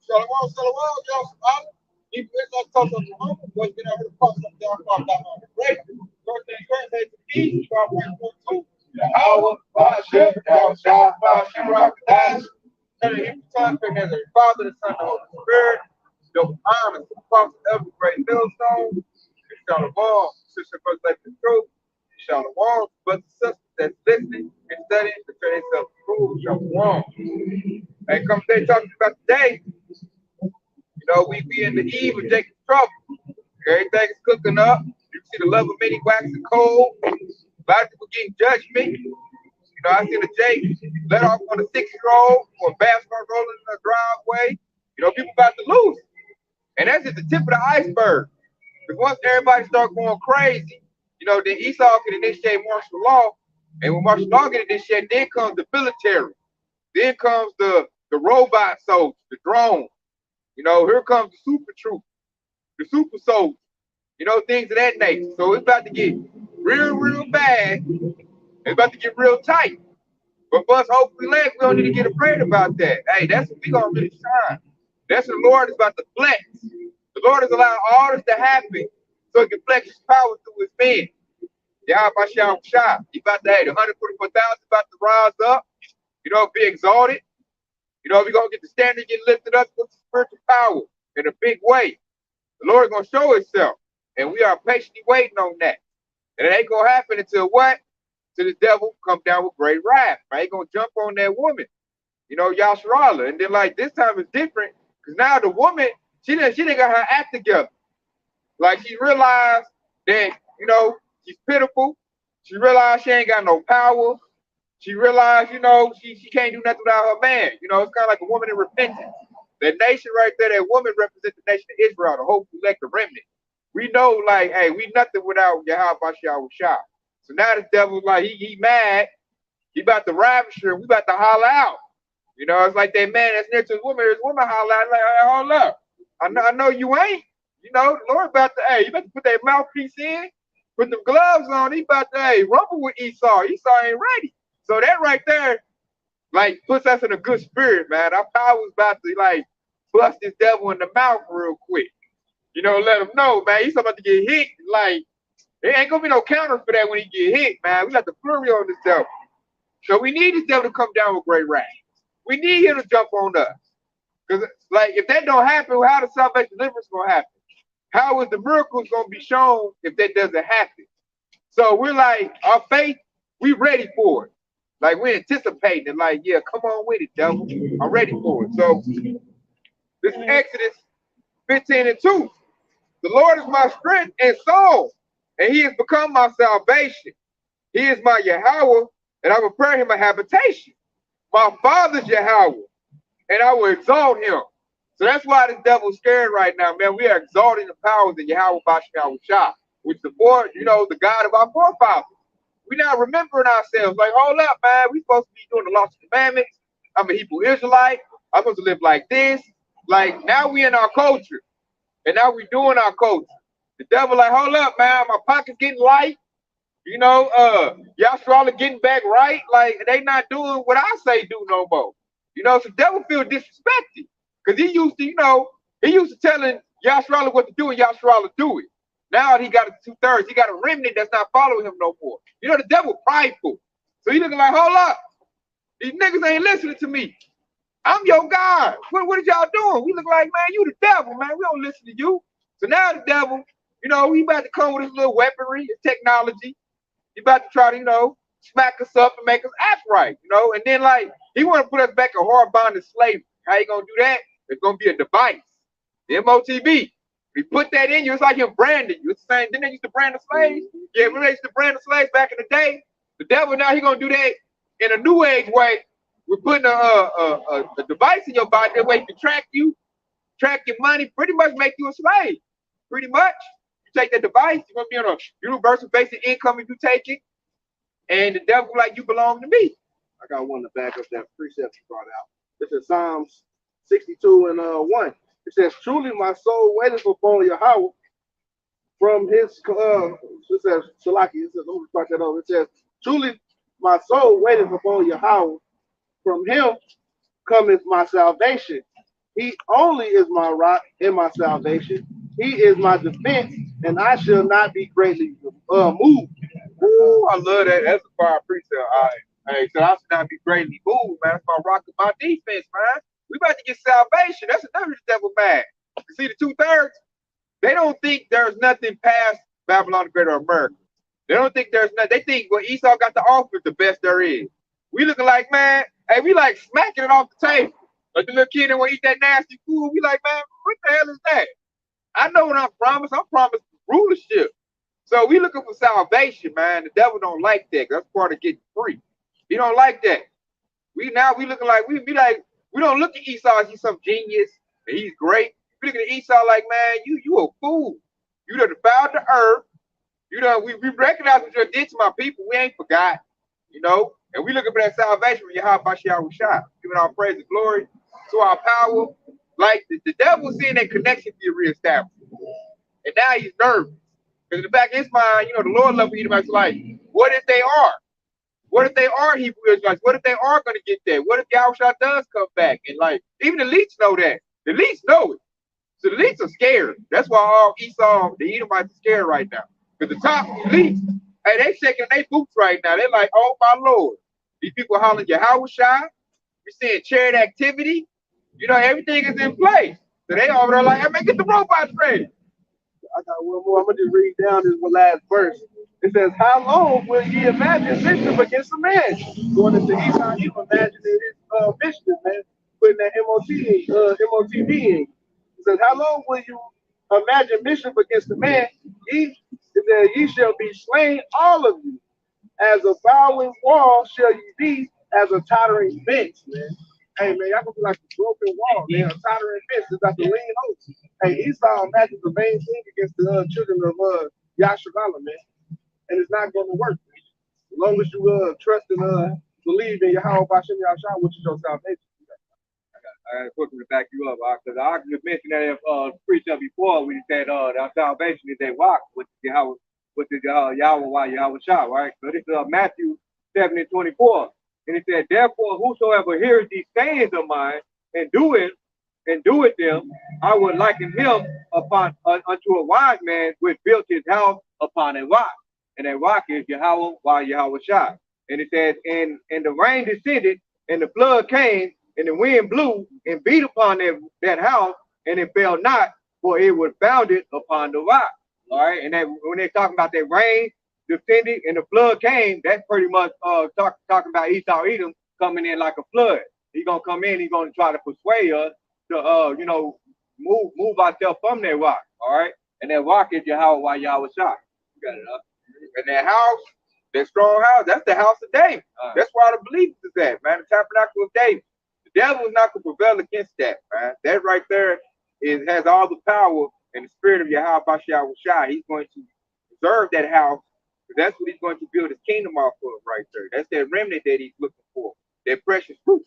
Shalom, shalom, y'all. Even if I talk on the home, but you know, the process of y'all talk about on the break. First thing first, they the east, start right for two. Our Basha, our Shah, Basha, Rock, Dash. And the time frame as a Father, the Son, the Holy Spirit. The honor, the cross of every great millstone. Shalom, sister, first, like the truth. Shalom, brothers and sisters that's listening and studying to turn themselves approved. Shalom. And come today talking about today, you know, we be in the eve of Jacob's trouble. Everything's cooking up. You see the love of many waxing cold. A lot of people getting judgment. You know, I see the Jake let off on a 6-year-old or a basketball rolling in the driveway. You know, people about to lose. And that's just the tip of the iceberg. Because once everybody start going crazy, you know, then Esau can initiate martial law. And when martial law get initiated, then comes the military. Then comes the robot soldiers, the drone. You know, here comes the super troop, the super soldier. You know, things of that nature. So it's about to get real, real bad. It's about to get real tight. But for us, hopefully, we don't need to get afraid about that. Hey, that's what we're going to really shine. That's what the Lord is about to flex. The Lord has allowed all this to happen so he can flex his power through his men. Yahweh Shah. He about to, hey, the 144,000 about to rise up, you know, be exalted. You know, we're going to get the standard get lifted up with spiritual power in a big way. The Lord is going to show himself. And we are patiently waiting on that. And it ain't going to happen until what? Till the devil come down with great wrath. Right? He's going to jump on that woman. You know, Yasharala. And then, like, this time it's different. Because now the woman, she didn't got her act together. Like, she realized that, you know, she's pitiful. She realized she ain't got no power. She realized, you know, she can't do nothing without her man. You know, it's kind of like a woman in repentance. That nation right there, that woman represents the nation of Israel, the hope, elect, the remnant. We know, like, hey, we nothing without Yahweh Shah. So now the devil's like, he mad. He about to ravish her. We about to holler out. You know, it's like that man that's near to his woman. His woman holler out, like, hey, hold up. I know you ain't. You know, the Lord about to, hey, you about to put that mouthpiece in, put them gloves on. He about to, hey, rumble with Esau. Esau ain't ready. So that right there, like, puts us in a good spirit, man. Our power's about to, like, bust this devil in the mouth real quick. You know, let him know, man, he's about to get hit. Like, there ain't gonna be no counter for that when he get hit, man. We got the flurry on this devil. So we need this devil to come down with great wrath. We need him to jump on us. Because, like, if that don't happen, how the salvation deliverance gonna happen? How is the miracles gonna be shown if that doesn't happen? So we're like, our faith, we ready for it. Like, we're anticipating it. Like, yeah, come on with it, devil. I'm ready for it. So this is Exodus 15:2. The Lord is my strength and soul, and he has become my salvation. He is my Yahweh, and I will prepare him a habitation. My father's Yahweh, and I will exalt him. So that's why this devil's scared right now, man. We are exalting the powers of Yahweh Bashar Shah, which is the, you know, the God of our forefathers. We're not remembering ourselves. Like, hold up, man. We're supposed to be doing the lost commandments. I'm a Hebrew Israelite. I'm supposed to live like this. Like, now we in our culture. And now we doing our culture. The devil like, hold up, man. My pocket's getting light. You know, Yashua getting back right. Like, they not doing what I say do no more. You know, so the devil feel disrespected. Because he used to, you know, he used to telling Yashua what to do and Yashua do it. Now he got a 2/3. He got a remnant that's not following him no more. You know, the devil prideful. So he looking like, hold up. These niggas ain't listening to me. I'm your God. What are y'all doing? We look like, man, you the devil, man. We don't listen to you. So now the devil, you know, he about to come with his little weaponry, his technology. He about to try to, you know, smack us up and make us act right, you know. And then, like, he want to put us back in hard bonded slavery. How you going to do that? It's going to be a device. The MOTB. He put that in you, it's like him branding you. It's the same. Didn't they used to brand the slaves? Yeah, when they used to brand the slaves back in the day, the devil now he gonna do that in a new age way. We're putting a device in your body that way to track you, track your money, pretty much make you a slave. Pretty much. You take that device, you're gonna be on a universal basic income if you take it, and the devil like you belong to me. I got one to back up that precept you brought out. This is Psalms 62 and 1. It says, truly my soul waiteth upon Yahweh from his, it says, Salaki, it says, let me start that over. It says, truly my soul waiteth upon Yahweh, from him cometh my salvation. He only is my rock and my salvation. He is my defense, and I shall not be greatly moved. Ooh, I love that. That's a fire precept. All right. Hey, so I should not be greatly moved, man. That's my rock of my defense, man. We about to get salvation. That's another devil man. You see the 2/3? They don't think there's nothing past Babylon the Great or America. They don't think there's nothing. They think what Esau got to offer is the best there is. We looking like, man, hey, we like smacking it off the table. Like the little kid that want to eat that nasty food. We like, man, what the hell is that? I know what I'm promised. I'm promised rulership. So we looking for salvation, man. The devil don't like that. That's part of getting free. He don't like that. We looking like we don't look at Esau as he's some genius and he's great. We looking at Esau like, man, you a fool. You done defiled the earth. You know, we recognize what you did to my people. We ain't forgot, you know. And we looking for that salvation when Yahweh Bashiach Shah, giving our praise and glory to our power. Like the devil seeing that connection be reestablished. And now he's nervous. Because in the back of his mind, you know, the Lord love Edomites like, what if they are? What if they are Hebrew Israelites? What if they are going to get there? What if Yahushua does come back? And like, even the elites know that. The elites know it. So the elites are scared. That's why all Esau, the Edomites are scared right now. Because the top elites, hey, they shaking their boots right now. They're like, oh my Lord. These people hollering Yahushua. We're seeing chariot activity. You know, everything is in place. So they over there like, hey man, get the robots ready. I got one more. I'm gonna just read down this one last verse. It says, "How long will ye imagine mischief against a man?" Going into Esau, you imagining his mischief, man, putting that MOTB in. It says, "How long will you imagine mischief against a man? Ye, it says, ye shall be slain, all of you. As a bowing wall shall you be, as a tottering fence, man." Hey man, y'all gonna be like a broken wall, man. A tottering fence is like the lean host. Hey, Esau imagines the main thing against the children of Yasharala, man, and it's not gonna work. Man. As long as you trust and believe in Yahweh Bashem Yahshua, which is your salvation. I got to quickly back you up, because I just mentioned that precept before when you said our salvation is a walk with Yahweh, Yahweh, Yahweh Shah, right? So this is Matthew 7:24. And it said, therefore, whosoever hears these sayings of mine and doeth them, I would liken him upon unto a wise man which built his house upon a rock. And that rock is Yahweh, Yahweh Shah. And it says, and the rain descended, and the flood came, and the wind blew and beat upon that house, and it fell not, for it was founded upon the rock. All right, and that when they're talking about that rain descended and the flood came, that's pretty much talking about Esau Edom coming in like a flood. He's gonna come in, he's gonna try to persuade us to you know, move ourselves from that rock. All right, and that rock is Yahweh Yahweh Shah. You got it up. And that house, that strong house, that's the house of David. That's where the believers is at, man. The tabernacle of David. The devil is not gonna prevail against that, man. That right there has all the power and the spirit of Yahweh Bashiach Shah. He's going to preserve that house. That's what he's going to build his kingdom off of right there. That's that remnant that he's looking for. That precious fruit.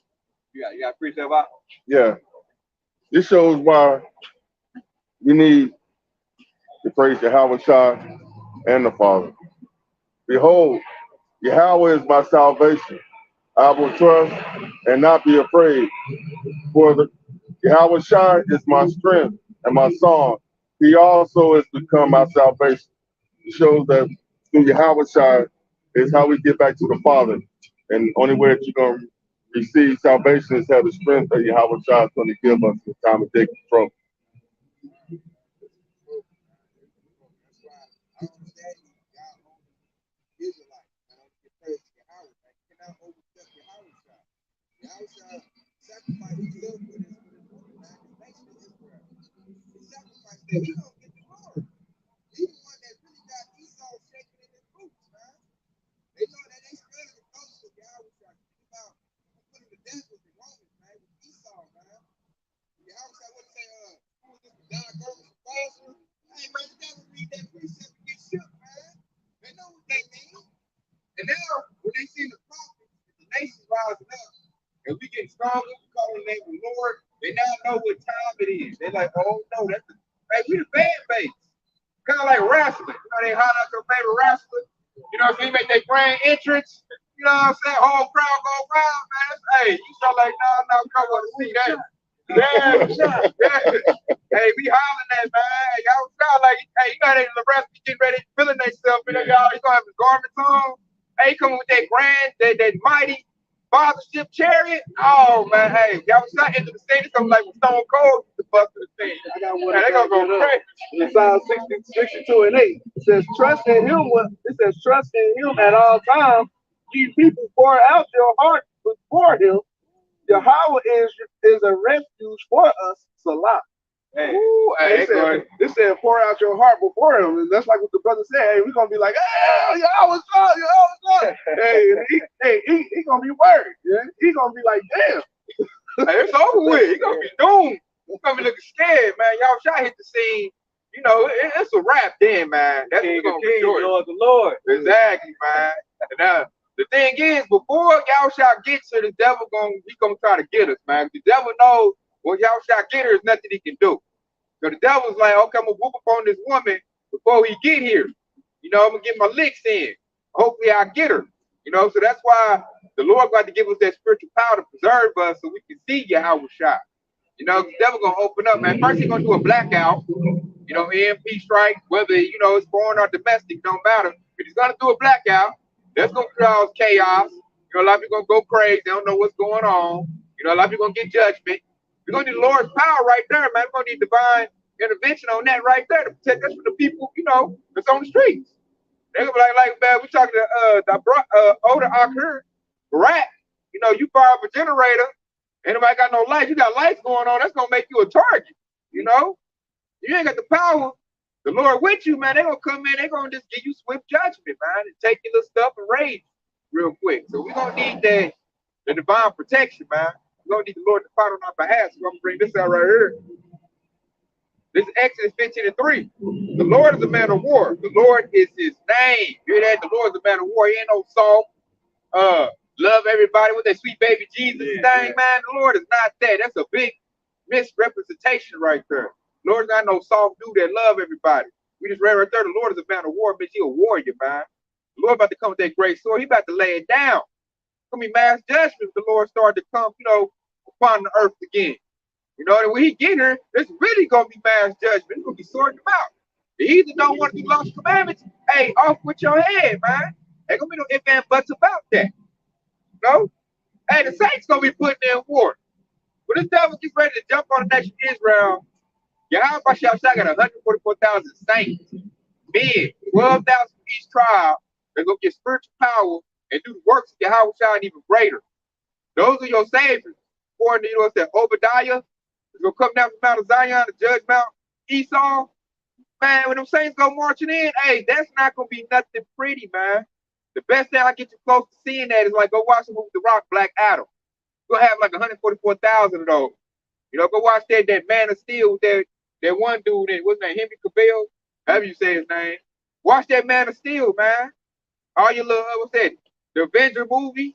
You got precept out? Yeah. This shows why we need to praise Yahweh Shah and the Father. Behold, Yahweh is my salvation. I will trust and not be afraid. For the Yahweh Shah is my strength and my song. He also has become my salvation. It shows that through Yahweh Shah is how we get back to the Father. And the only way that you're going to receive salvation is have the strength that Yahweh Shah is going to give us in time of taking trouble. And now, when they see the prophets, the nations rising up, and we get stronger, we call the name of the Lord, they now know what time it is. They're like, oh no, that's the, hey, we the fan base. Kind of like wrestling. You know, they holler out their favorite wrestler. You know, so you make their grand entrance. You know what I'm saying? Whole crowd go wild, man. Hey, you start like, no, come on, see that. Yeah, hey, we hollering at man. Y'all sound like, hey, you know they Nebraska getting ready, feeling themselves. You know, y'all, he gonna have his garments on. Hey, he coming with that that mighty fathership chariot. Oh man, hey, y'all shot into the stage. It's gonna be like when Stone Cold the bust of the thing. I got one. They gonna go crazy. In Psalm 62 and 8, it says, trust in him. It says, trust in him at all times. Ye people, pour out your heart before him. Yahweh is a refuge for us. Salah. Hey, ooh, hey, it said, pour out your heart before him. And that's like what the brother said. Hey, we're going to be like, hey, Yahweh, Yahweh. Hey, he going to be worried. Yeah? He going to be like, damn. Hey, it's over with. He going to be doomed. He's going to be looking scared, man. Y'all shot hit the scene. You know, it's a wrap then, man. That's King of Kings, Lord the Lord. Exactly, man. Now, the thing is, before y'all shall get to the devil, he's gonna try to get us, man. The devil knows when y'all shall get her, there's nothing he can do. So the devil's like, okay, I'm gonna whoop up on this woman before he get here. You know, I'm gonna get my licks in. Hopefully I get her. You know, so that's why the Lord got to give us that spiritual power to preserve us so we can see Yahweh shot. You know, the devil gonna open up, man. First he's gonna do a blackout. You know, EMP strike, whether, you know, it's foreign or domestic, don't matter. But he's going to do a blackout. That's going to cause chaos. You know, a lot of people going to go crazy. They don't know what's going on. You know, a lot of people going to get judgment. We're going to need the Lord's power right there, man. We're going to need divine intervention on that right there to protect us from the people, you know, that's on the streets. They're going to be like, man, we're talking to the older Akhir, Barak. You know, you fire up a generator. Anybody got no lights? You got lights going on. That's going to make you a target, you know? You ain't got the power. The Lord with you, man. They're going to come in. They're going to just give you swift judgment, man, and take your little stuff and raid real quick. So we're going to need the divine protection, man. We're going to need the Lord to fight on our behalf. So I'm going to bring this out right here. This is Exodus 15:3. The Lord is a man of war. The Lord is his name. You hear that? The Lord is a man of war. He ain't no soft, love everybody with that sweet baby Jesus thing, man. The Lord is not that. That's a big misrepresentation right there. Lord's not no soft dude that love everybody. We just read right there, the Lord is a man of war, bitch. He a warrior, man. The Lord about to come with that great sword. He about to lay it down. It's gonna be mass judgment if the Lord started to come, you know, upon the earth again. You know, and when he get here, it's really gonna be mass judgment. It's gonna be sorting them out. They either don't want to do God's commandments, hey, off with your head, man. Ain't gonna be no ifs and buts about that. You know? Hey, the saints gonna be putting in war. When this devil gets ready to jump on the nation of Israel, Yahweh got 144,000 saints, men, 12,000 from each tribe. They're going to get spiritual power and do the works of Yahweh even greater. Those are your saviors. According to, you know, it's that Obadiah is going to come down from Mount Zion to judge Mount Esau. Man, when them saints go marching in, hey, that's not going to be nothing pretty, man. The best thing I get you close to seeing that is like go watch the movie The Rock, Black Adam. You're going to have like 144,000 of those. You know, go watch that Man of Steel with that one dude, what's his name, Henry Cavill, however you say his name. Watch that Man of Steel, man. All your little, what's that, the Avenger movies,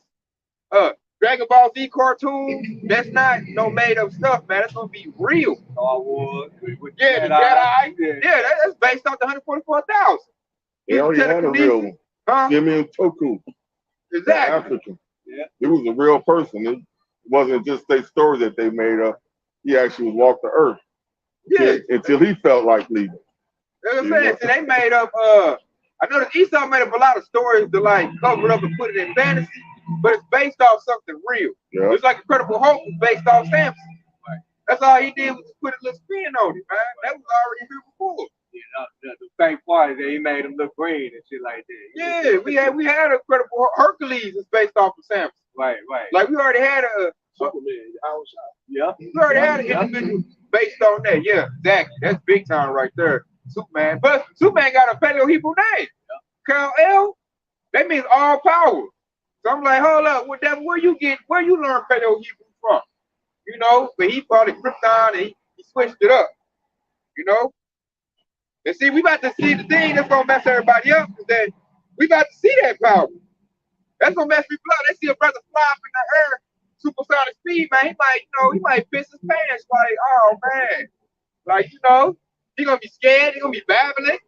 Dragon Ball Z cartoon, that's not no made up stuff, man. That's gonna be real. Star Wars, yeah, the Jedi. Yeah, that's based off the 144,000. They already had a real one. Huh? Jimmy and Toku. Exactly. African. Yeah. It was a real person. It wasn't just a story that they made up. He actually walked the earth. Yeah. Until he felt like leaving. That's what I'm saying. So they made up, I know that Esau made up a lot of stories to like cover it up and put it in fantasy, but it's based off something real. Yeah. It's like Incredible Hulk was based off Samson. Right. That's all he did was put a little spin on it, man. That was already here before. Yeah, the fake party that he made him look green and shit like that. Yeah, we had Incredible Hercules is based off of Samson. Right. Like we already had a Superman, yeah. We already had an individual based on that. Yeah, exactly. That's big time right there. Superman. But Superman got a Paleo Hebrew name. Kal-El. That means all power. So I'm like, hold up, where you learn Paleo Hebrew from? You know, but he brought it Krypton and he switched it up. You know? And see, we about to see the thing that's gonna mess everybody up is that we about to see that power. That's gonna mess people up. They see a brother fly up in the air, supersonic speed, man. He might piss his pants. Like, oh man, like he gonna be scared. He gonna be babbling.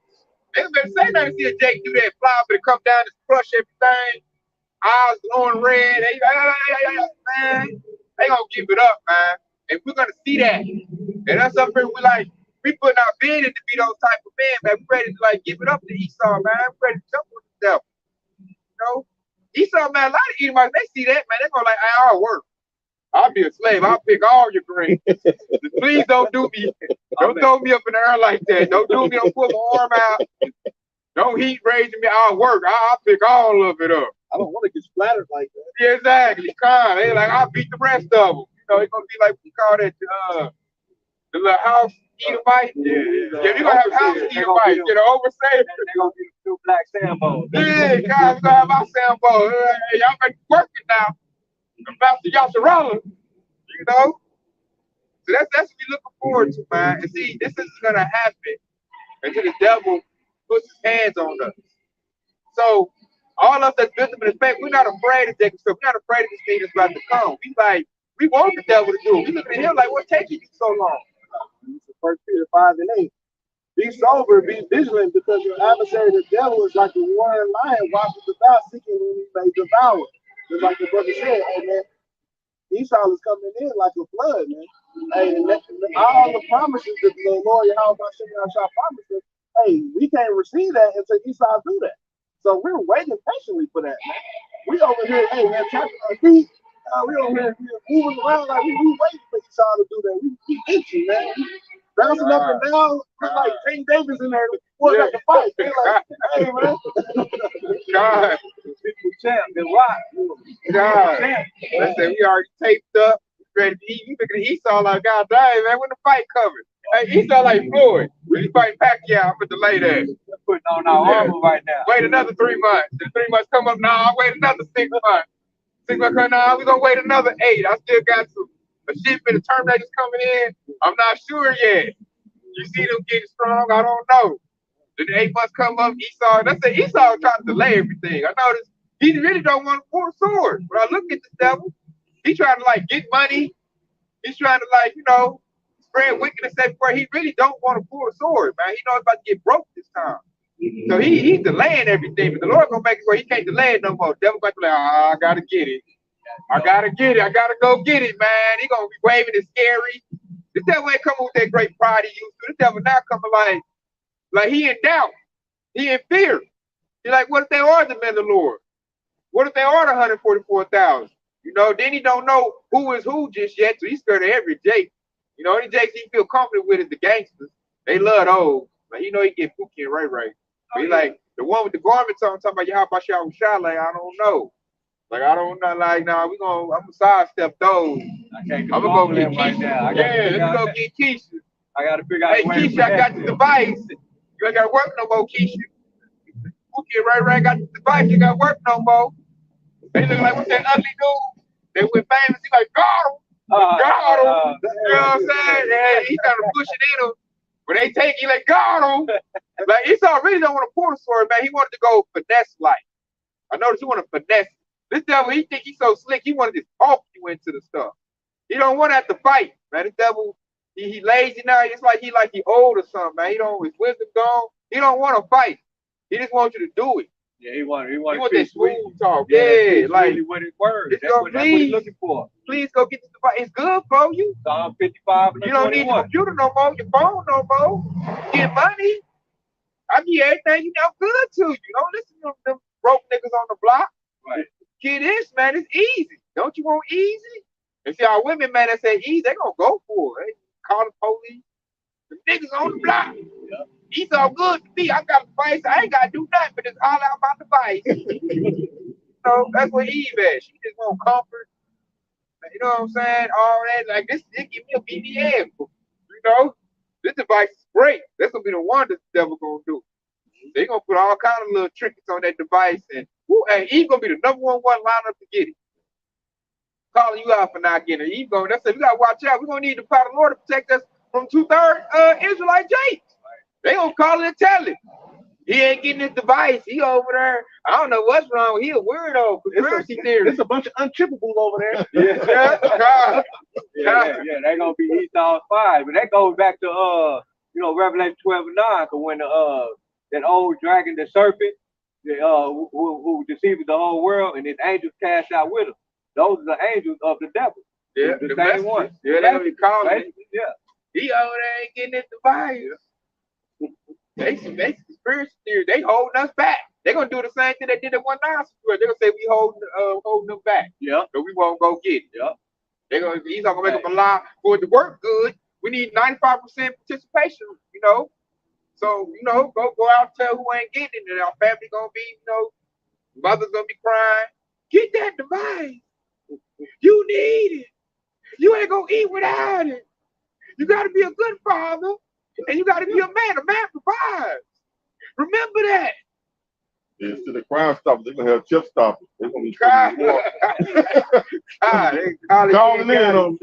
They gonna better say nothing. See a Jake do that fly up and come down and crush everything. Eyes glowing red. Man, they gonna give it up, man. And we're gonna see that. And that's something we putting our bid in to be those type of men, man. We ready to like give it up to Esau, man. We ready to jump on the devil. You know? Esau, man, a lot of Edomites, they see that, man. They're gonna like, I'll work. I'll be a slave. I'll pick all your grain. Please don't do me. Don't throw me up in the air like that. Don't do me. Don't put my arm out. Don't heat raising me. I'll work. I'll pick all of it up. I don't want to get splattered like that. Yeah, exactly. They like, I'll beat the rest of them. You know, it's gonna be like we call that the little house Edomite. Yeah, we gonna have house Edomite. You know, oversay. They're gonna be the two black Sambos. Yeah, God, we gonna have our Sambo. Hey, y'all make it working now. I'm about to Yasharala. You know? So that's what we're looking forward to, man. And see, this isn't gonna happen until the devil puts his hands on us. So all of us that's visible in fact, we're not afraid of that stuff. We're not afraid of this thing that's about to come. We want the devil to do it. We looking at him like, what's taking you so long? First Peter 5 and 8. Be sober, be vigilant, because your adversary, the devil, is like a roaring lion, watches about, seeking whom he may devour. Just like the brother said, hey man, Esau is coming in like a flood, man. Hey, and all the promises that the Lord Yahweh shall promise us, hey, we can't receive that until Esau do that. So we're waiting patiently for that, man. We over here, hey man, tapping our feet. We over here moving around like we waiting for Esau to do that. We itching, man. Bouncing up and down, like King Davis in there before that to fight. They're like, hey man. God. People champ, the rock. God. Let's say we already taped up, ready to eat. You looking at Esau like, God dang, man, when the fight coming? Hey, Esau like Floyd. When you fight Pacquiao, I'm put the lay there. Putting on our armor right now. Wait another 3 months. The 3 months come up now. I'll wait another 6 months. 6 months come now. We're gonna wait another 8. I still got a shipment of Terminators coming in. I'm not sure yet. You see them getting strong? I don't know. Then the 8 months come up, Esau. That's it. Esau trying to delay everything. I noticed he really don't want to pull a sword. When I look at this devil, he trying to like get money. He's trying to like, spread wickedness everywhere. He really don't want to pull a sword, man. He knows about to get broke this time. So he's delaying everything, but the Lord gonna make it where he can't delay it no more. The devil gonna be like, I gotta get it. I gotta get it. I gotta go get it, man. He gonna be waving it scary. This devil ain't coming with that great pride he used to. This devil now coming like he in doubt. He in fear. He like, what if they are the men of the Lord? What if they are the 144,000? Then he don't know who is who just yet, so he's scared of every Jake. Any Jakes he feel confident with is the gangsters. They love those. Like, he get Pookie and Ray Ray. But he like, the one with the garments on, talking about Yahweh Shah, like, I don't know. Like, I don't know, like, nah, I'm gonna sidestep those. I'm gonna go get right Keisha. now. Let's go get Keisha. I gotta figure out. Hey, Keisha, I got the device. You ain't gotta work no more, Keisha. Pookie and Ray Ray got the device. You gotta work no more. They look like, what's that ugly dude? They went famous. He like, got him. Got him. You know what I'm saying? Yeah, he's trying to push it in him. When they take, he like, got him. Like, Esau really don't want to pull the sword, man. He wanted to go finesse-like. I noticed he want to finesse. This devil, he think he's so slick. He wanted to talk you into the stuff. He don't want to have to fight, man. This devil, he lazy now. It's like he old or something, man. His wisdom gone. He don't want to fight. He just wants you to do it. Yeah, he want that smooth talk. Yeah, like really what his word. That's what he's looking for. Please go get this device. It's good for you. Psalm 55. You don't need your computer no more, your phone no more. Get money. I give everything good to you. Don't listen to them broke niggas on the block. Right. Get this, man. It's easy. Don't you want easy? And see, our women, man, that say easy, they gonna go for it. They call the police. The niggas on the block. Yeah. He's all good to me. I got a device. I ain't gotta do nothing but just holler out my device. That's what Eve is. She just want comfort. You know what I'm saying? All that. Like this, it give me a BDM. This device is great. That's gonna be the one that the devil gonna do. They gonna put all kind of little trinkets on that device, and Eve gonna be the number one lineup to get it. Calling you out for not getting it. Eve gonna. That's it. We gotta watch out. We gonna need the power of the Lord to protect us from 2/3 Israelite Jakes. They gonna call it and tell it. He ain't getting his device. He over there. I don't know what's wrong. He a weirdo. Conspiracy theory. It's a bunch of unchippables over there. Yeah, they gonna be Esau's 5. But that goes back to Revelation 12:9, because when that old dragon, the serpent, who deceives the whole world, and his angels cast out with him. Those are the angels of the devil. Yeah, the same one. Yeah, they be calling. Yeah. He over there ain't getting it to buy. They conspiracy theory. They holding us back. They're gonna do the same thing they did at 1-9 Square. They're gonna say we holding them back. Yeah. So we won't go get it. Yeah. He's not gonna make up a lie for it to work good. We need 95% participation, you know. So, you know, go out and tell who ain't getting it, and our family gonna be, you know, mother's gonna be crying. Get that device. You need it. You ain't gonna eat without it. You gotta be a good father, and you gotta be a man. A man provides. Remember that. Instead of Crime Stoppers, they're gonna have Chip Stoppers. They're gonna be God, they calling in on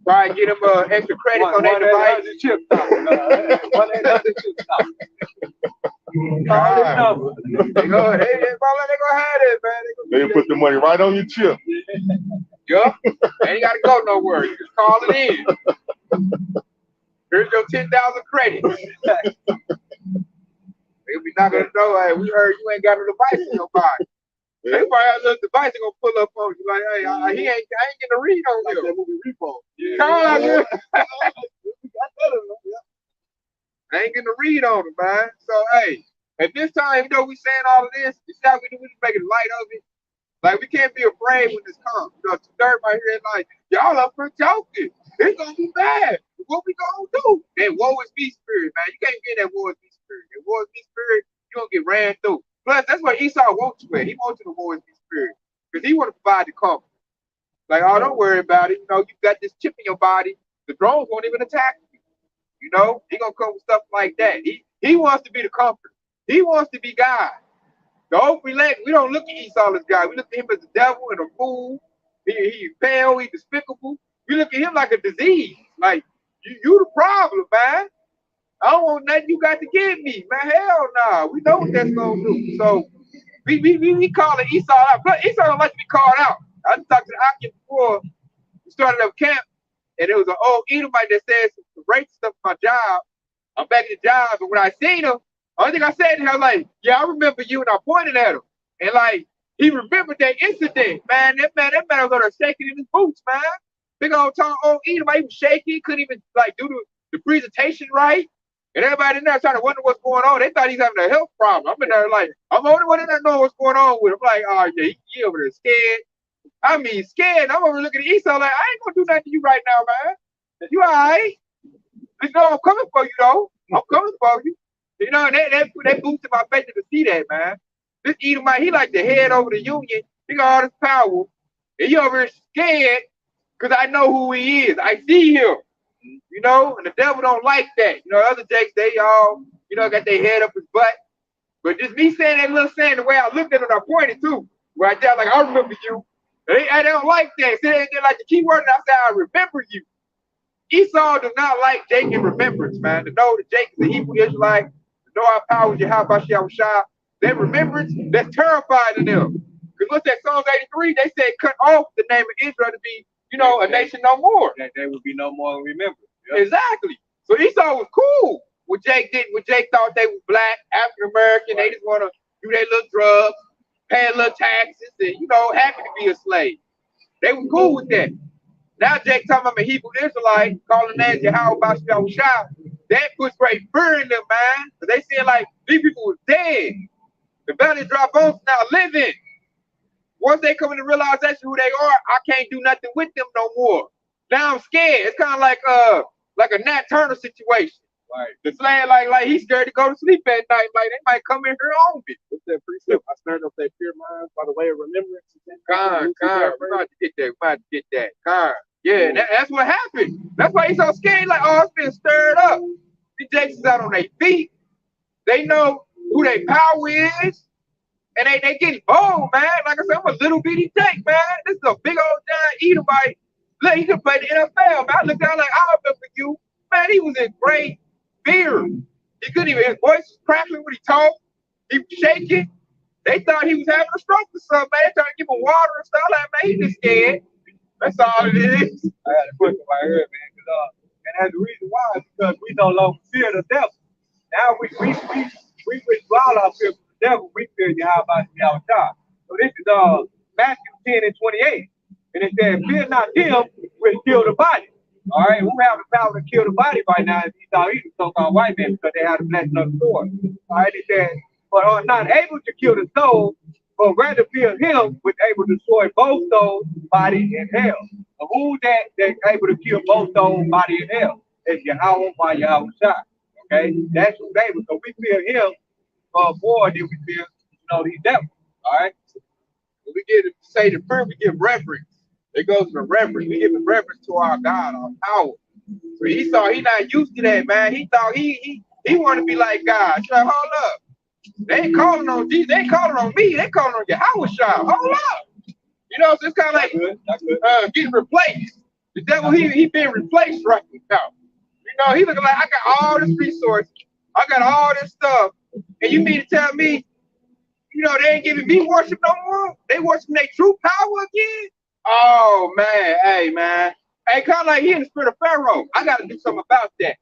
Probably get them extra credits on their device. Chip stopper. 1-800 chip stopper. Call this number. They gonna have it, man. They put the money right on your chip. Yup. Ain't gotta go nowhere. You just call it in. Here's your 10,000 credits. They'll be knocking on the door. Hey, we heard you ain't got a device in your body. They probably have a little device they're gonna pull up on you. Like, hey, I ain't getting a read on you. That movie Repo. Yeah. I ain't getting a read on him, man. So, hey, at this time, you know, we saying all of this, you see how we do, we just making light of it. Like, we can't be afraid when this comes. You know, third right here is like, y'all up for joking. It's gonna be bad. What we gonna do? That woe is me spirit, man. You can't get that woe is me spirit. That woe is me spirit, you gonna get ran through. Plus, that's what Esau wants you at. He wants you to woe is me spirit. Because he want to provide the comfort. Like, oh, don't worry about it. You know, you got this chip in your body. The drones won't even attack you. You know, he gonna come with stuff like that. He wants to be the comfort. He wants to be God. We don't look at Esau as God. We look at him as the devil and a fool. He's pale, he's despicable. We look at him like a disease. Like, you the problem, man. I don't want nothing you got to give me, man. Hell nah. We know what that's gonna do. So we calling Esau out. But Esau don't like to be called out. I just talked to the Akim before we started up camp, and there was an old Edomite that said some great stuff about my job. I'm back at the job, but when I seen him, only thing I said to him, I was like, yeah, I remember you, and I pointed at him. And like, he remembered that incident, man. That man was over there shaking in his boots, man. Big old tall old Edomite, he was shaking, couldn't even like do the presentation right. And everybody in there trying to wonder what's going on. They thought he's having a health problem. I'm in there like, I'm the only one in there knowing what's going on with him. I'm like, oh yeah, he over there scared. I mean, scared. I'm over looking at Esau like, I ain't gonna do nothing to you right now, man. You all right? You know, I'm coming for you, though. I'm coming for you. You know, and that boosted my faith to see that, man. This Edomite, he like the head over the union. He got all this power. And he over here scared because I know who he is. I see him. You know, and the devil don't like that. You know, other jakes, they all, you know, got their head up his butt. But just me saying that little saying, the way I looked at it, I pointed too. Where I tell like, I remember you. They don't like that. See, they like the key word, and I said, I remember you. Esau does not like Jake in remembrance, man. To know that Jake is a Hebrew Israelite, to know our power is Yahweh Shah. That remembrance, that's terrifying to them. Because what's that Psalms 83? They said cut off the name of Israel to be, you know, a nation no more. That there would be no more remembrance. Yep. Exactly. So Esau was cool. What Jake did, what Jake thought they was black, African American, they just want to do their little drugs, pay a little taxes, and, you know, happy to be a slave. They were cool with that. Now Jake talking about a Hebrew Israelite, calling that Yahweh Shah. That puts great fear in them, man. Because they seeing like these people was dead. The belly dry bones now living. Once they come into realization who they are, I can't do nothing with them no more. Now I'm scared. It's kind of like a Nat Turner situation. Right. The slave like he's scared to go to sleep at night. Like they might come in here on me. What's that precept? I stirred up that pure mind by the way of remembrance. We're about to get that. Yeah, that's what happened. That's why he's so scared. Like, oh, it's been stirred up. The Jackson's out on their feet. They know who their power is. And they getting bold, man. Like I said, I'm a little bitty Jake, man. This is a big old giant Edomite. Look, he could play the NFL, man. I looked down like, I remember you. Man, he was in great fear. He couldn't even, his voice was crackling when he talked. He was shaking. They thought he was having a stroke or something, man. They trying to give him water and stuff. Like, man, he just scared. That's all it is. I got a question right here, man. And that's the reason why, because we no longer fear the devil. Now we withdraw our fear from the devil. We fear Yahweh Shah. So this is Matthew 10 and 28. And it said, fear not them which kill the body. All right, who have the power to kill the body right now is Esau, he's a so-called white man because they have the blessing of the sword. All right, it said, but are not able to kill the soul, but rather fear him which able to destroy both souls, body, and hell. So who's that's able to kill both souls, body, and hell? It's Yahweh by Yahweh Shai. Okay, that's who's able. So we fear him more than we fear, these devils. All right. When we get to say the prayer, we give reverence. It goes to the reverence. We give the reverence to our God, our power. So Esau, he not used to that, man. He thought he wanted to be like God. He's like, hold up. They ain't calling on Jesus. They ain't calling on me. They calling on Yahweh Shai. Hold up. So it's kind of like getting replaced. The devil, he being replaced right now. He looking like, I got all this resource. I got all this stuff. And you mean to tell me, they ain't giving me worship no more? They worshiping their true power again? Oh, man. Hey, man. Hey, kind of like he in the spirit of Pharaoh. I got to do something about that.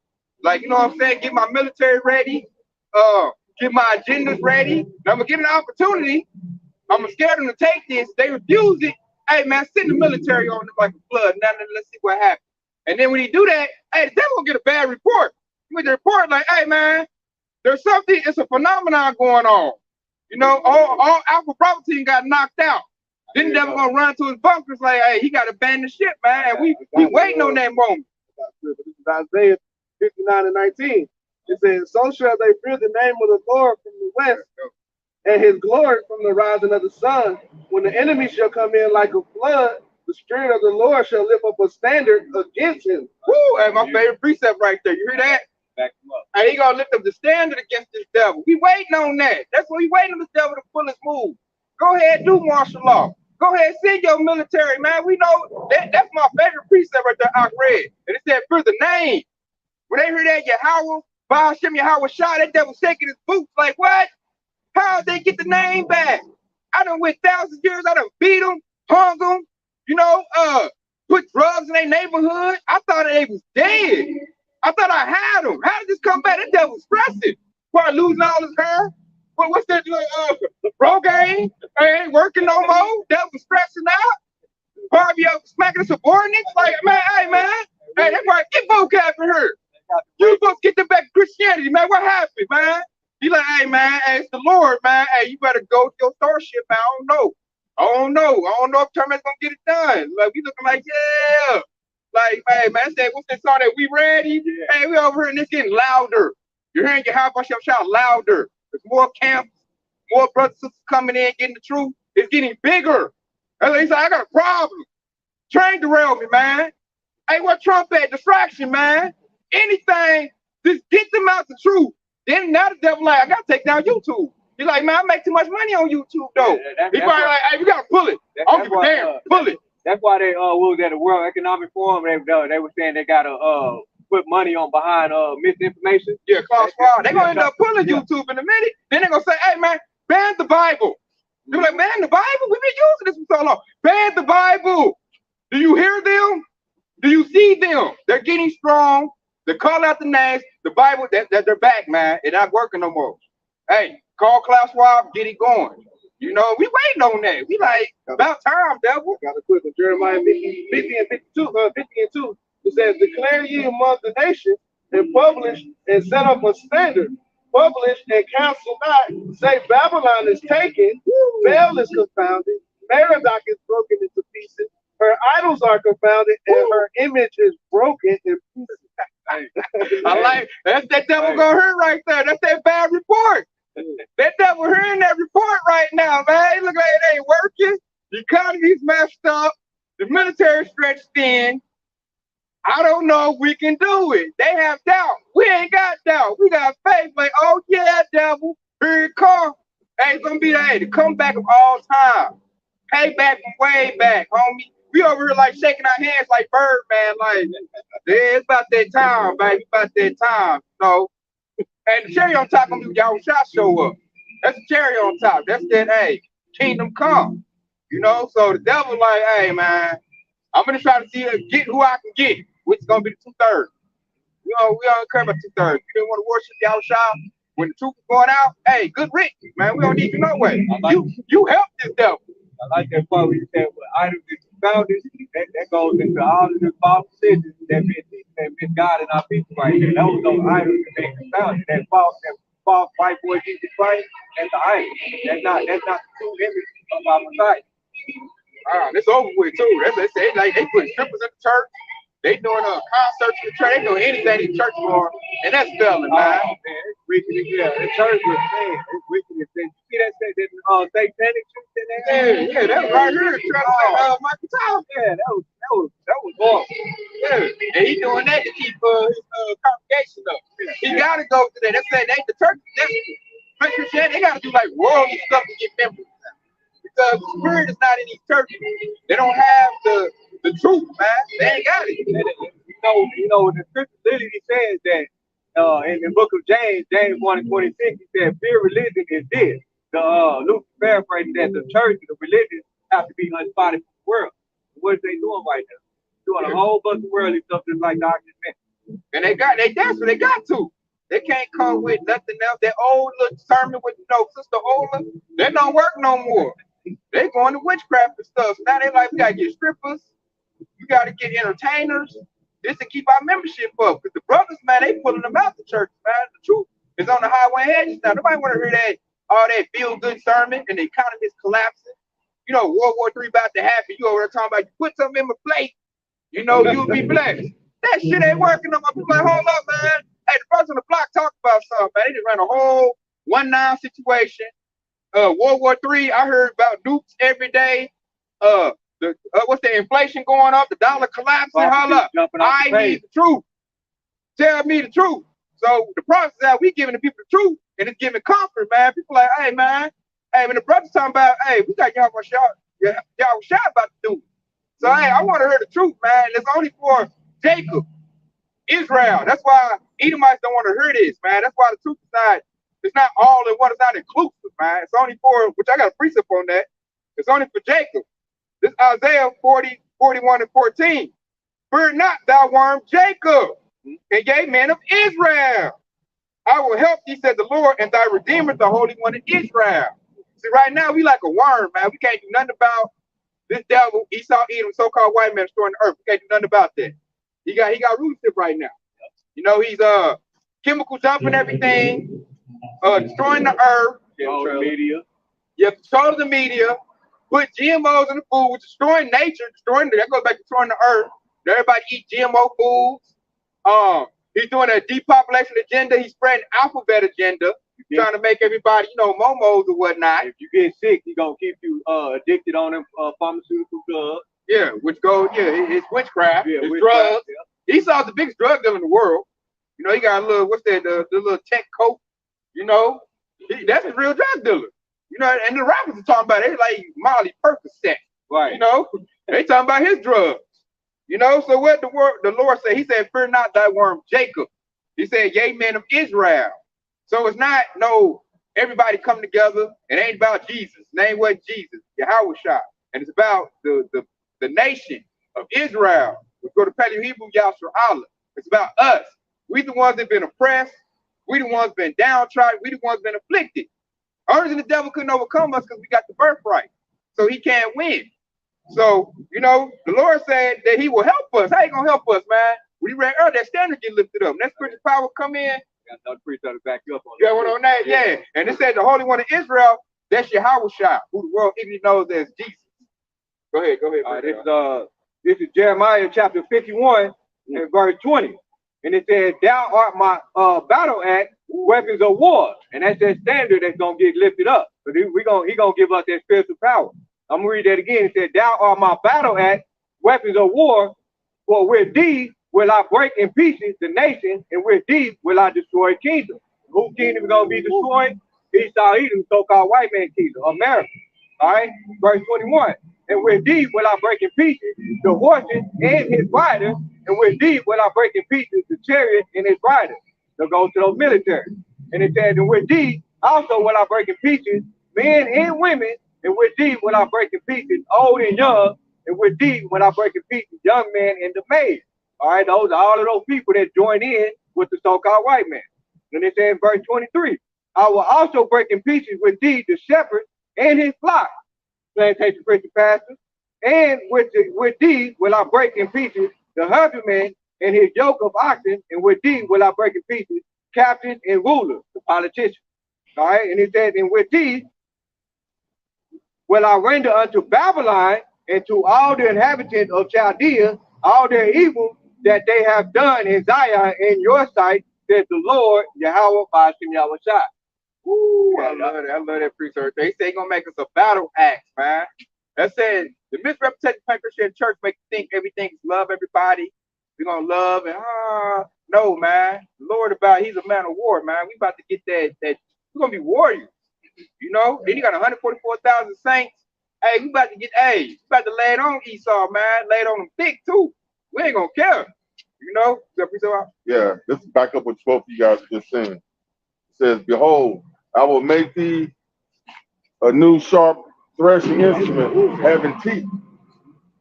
Like, you know what I'm saying? Get my military ready. Get my agendas ready. Now, I'm going to get an opportunity. I'm going to scare them to take this. They refuse it. Hey, man, send the military on them like a flood. Now, let's see what happens. And then when he do that, hey, the devil will get a bad report. With the report like, hey, man, there's something, it's a phenomenon going on. All Alpha Bravo team got knocked out. Then the devil gonna run to his bunkers like, hey, he got to abandon the ship, man. And we waiting on that moment. This is Isaiah 59:19. It says, so shall they fear the name of the Lord from the west, and his glory from the rising of the sun. When the enemy shall come in like a flood, the spirit of the Lord shall lift up a standard against him. Woo! Hey, my favorite precept right there. You hear that? Back him up. And he gonna lift up the standard against this devil. We waiting on that. That's what we waiting on this devil to pull his move. Go ahead, do martial law. Go ahead, send your military, man. We know that's my favorite precept right there I read. And it said, for the name. When they heard that Yahweh, Ba'ashem Yahweh Shai, that devil shaking his boots like, what? How'd they get the name back? I done went thousands of years. I done beat them, hung them, put drugs in their neighborhood. I thought they was dead. I thought I had them. How did this come back? That devil was stressing. Probably losing all his hair. What's that? Bro game? I ain't working no more. Devil was stressing out. Probably smacking the subordinates. Like, man, hey, man. Hey, that's why get vocab in here. You supposed to get them back to Christianity, man. What happened, man? He like, hey, man, hey, it's the Lord, man. Hey, you better go to your starship, man. I don't know if Terminator's going to get it done. Like, we looking like, yeah. Like, hey, man, what's that song that we ready? Yeah. Hey, we over here and it's getting louder. You're hearing your high voice shout louder. There's more camps, more brothers and sisters coming in, getting the truth. It's getting bigger. And he's like, I got a problem. Train derailed me, man. Hey, what Trump at? Distraction, man. Anything, just get them out the truth. Then now the devil like, I gotta take down YouTube. He's like, man, I make too much money on YouTube though. He probably like, hey, we gotta pull it. I don't give a damn, pull it. That's why they was at the World Economic Forum. They were saying they gotta put money on behind misinformation. Yeah, Klaus Schwab. They're gonna end up pulling YouTube in a minute. Then they're gonna say, hey man, ban the Bible. They're like, ban the Bible? We've been using this for so long. Ban the Bible. Do you hear them? Do you see them? They're getting strong. They call out the names. The Bible, that they're back, man. It's not working no more. Hey, call Klaus Schwab, get it going. We waiting on that. We like, about time, devil. Got a quick one. Jeremiah 50 and 2. It says, declare ye among the nations and publish and set up a standard. Publish and counsel not. Say Babylon is taken. Baal is confounded. Merodach is broken into pieces. Her idols are confounded and her image is broken in pieces. I like that devil gonna hurt right there. That's that bad report. That devil hearing that report right now, man. It look like it ain't working. The economy's messed up. The military stretched thin. I don't know if we can do it. They have doubt. We ain't got doubt. We got faith. Like, oh yeah, devil, here it comes. Hey, it's gonna be the comeback of all time. Payback from way back, homie. We over here like shaking our hands like Birdman, like, yeah, it's about that time, baby, about that time. So, and the cherry on top gonna be y'all shot show up. That's the cherry on top. That's that, hey, kingdom come. So the devil like, hey, man, I'm gonna try to get who I can get, which is gonna be the 2/3. We don't care about 2/3. You didn't want to worship y'all shop when the truth is going out. Hey, good riddance, man. We don't need you no way. You help this devil. I like that part where you said, well, idols is founded, that goes into all of the false religions that misguided our people right there. Those idols that they confounded. That false white boy Jesus Christ, that's the idol. That's not the true image of our Messiah. It's over with too. They say like they put strippers in the church. They doing concerts in the church. They doing anything in church for, and that's failing, man. Man, it's wicked. Yeah, the church is man, it's wicked. You see that satanic truth in there? Yeah, that's right here. Michael Tyler. Yeah, that was horrible. Yeah, and he doing that to keep his congregation up. He gotta go to that. That's that. The church, that's Christianity. They gotta do like worldly stuff to get members. Because the spirit is not in these churches. They don't have the truth, man. They ain't got it. You know, the scripture literally says that in the book of James 1:26, he said, "Pure religion is this." Luke paraphrasing that the church and the religion have to be unspotted from the world. What are they doing right now? Doing a whole bunch of worldly stuff just like Dr. mentioned. And that's what they got to. They can't come with nothing else. That old little sermon with Sister Ola, they don't work no more. They going to witchcraft and stuff. So now they like, we gotta get strippers, we gotta get entertainers, just to keep our membership up. Because the brothers, man, they pulling them out the church, man. The truth is on the highway hedges now. Nobody want to hear that all that feel-good sermon and the economy is collapsing. You know, World War III about to happen. You over there talking about you put something in my plate, you'll be blessed. That shit ain't working on my people. Like, hold up, man. Hey, the brothers on the block talked about something, man. They just ran a whole 1-9 situation. World War III, I heard about nukes every day. What's the inflation going up? The dollar collapsing. Hold up. I need the truth. Tell me the truth. So the process is that we giving the people the truth, and it's giving comfort, man. People like, hey, man. Hey, when the brother's talking about, hey, we got y'all shot about to do it. So, hey, I want to hear the truth, man. It's only for Jacob, Israel. That's why Edomites don't want to hear this, man. That's why the truth is not. It's not all in one. It's not inclusive, man. It's only for, which I got a precept on that. It's only for Jacob. This Isaiah 40, 41, and 14. Fear not, thou worm Jacob, and ye men of Israel. I will help thee, said the Lord, and thy Redeemer, the Holy One of Israel. See, right now, we like a worm, man. We can't do nothing about this devil, Esau, Edom, so-called white man destroying the earth. We can't do nothing about that. He got rulership right now. He's chemical dumping everything. Destroying the earth, media. Yeah, control the media, put GMOs in the food, which destroying nature, that goes back to destroying the earth. Everybody eat GMO foods. He's doing a depopulation agenda. He's spreading alphabet agenda, trying to make everybody, momos or whatnot. If you get sick, he's gonna keep you addicted on them pharmaceutical drugs. Yeah, it's witchcraft, it's witchcraft, drugs. Yeah. Esau's the biggest drug dealer in the world. He got a little, the little tech coat. That's a real drug dealer. And the rappers are talking about it. They like Molly Percocet. Right. They talking about his drugs. So what the Lord said, he said, fear not thy worm Jacob. He said, yea, men of Israel. So it's not everybody come together. It ain't about Jesus. It ain't what Jesus, Yahweh shot. And it's about the nation of Israel. We go to Paleo Hebrew, Yahshua Allah. It's about us. We the ones that been oppressed. We the ones been downtrodden. We the ones been afflicted. Only reason the devil couldn't overcome us because we got the birthright. So he can't win. So, the Lord said that he will help us. How he gonna help us, man? We read earlier, that standard get lifted up. That spiritual power come in. Got another preacher to back you up on that. You got one on that? Yeah. And it said the Holy One of Israel, that's Yahweh Shah, who the world even knows as Jesus. Go ahead. This is Jeremiah chapter 51 and verse 20. And it says, thou art my battle axe, weapons of war. And that's that standard that's going to get lifted up. But he going to give us that spiritual power. I'm going to read that again. It said, thou art my battle axe, weapons of war. For with thee will I break in pieces the nation, and with thee will I destroy kingdom. Whose kingdom is going to be destroyed? Esau, Edom, so-called white man kingdom, America. All right, verse 21. And with thee will I break in pieces the horses and his riders, and with thee will I break in pieces the chariot and his riders. They'll go to those military. And it says, and with thee also will I break in pieces men and women, and with thee will I break in pieces old and young, and with thee will I break in pieces young men and the maid. All right, those are all of those people that join in with the so-called white man. And it says in verse 23, I will also break in pieces with thee the shepherd and his flock. Plantation Christian pastor. And with thee will I break in pieces the husbandman and his yoke of oxen, and with thee will I break in pieces captains and rulers, the politicians. All right, and it says, and with thee will I render unto Babylon and to all the inhabitants of Chaldea all their evil that they have done in Zion in your sight, says the Lord Yahweh Ba'ashem Yahushua. Ooh, I love that. I love that preacher. They say gonna make us a battle axe, man. That said, the misrepresentation of Christian church make you think everything's love everybody. We're gonna love and no, man. The Lord he's a man of war, man. We about to get that we're gonna be warriors. You know, then you got 144,000 saints. Hey, we about to lay it on Esau, man. Lay it on them thick too. We ain't gonna care. You know, yeah, this is back up what both of you guys are just saying. It says, behold, I will make thee a new sharp threshing instrument having teeth.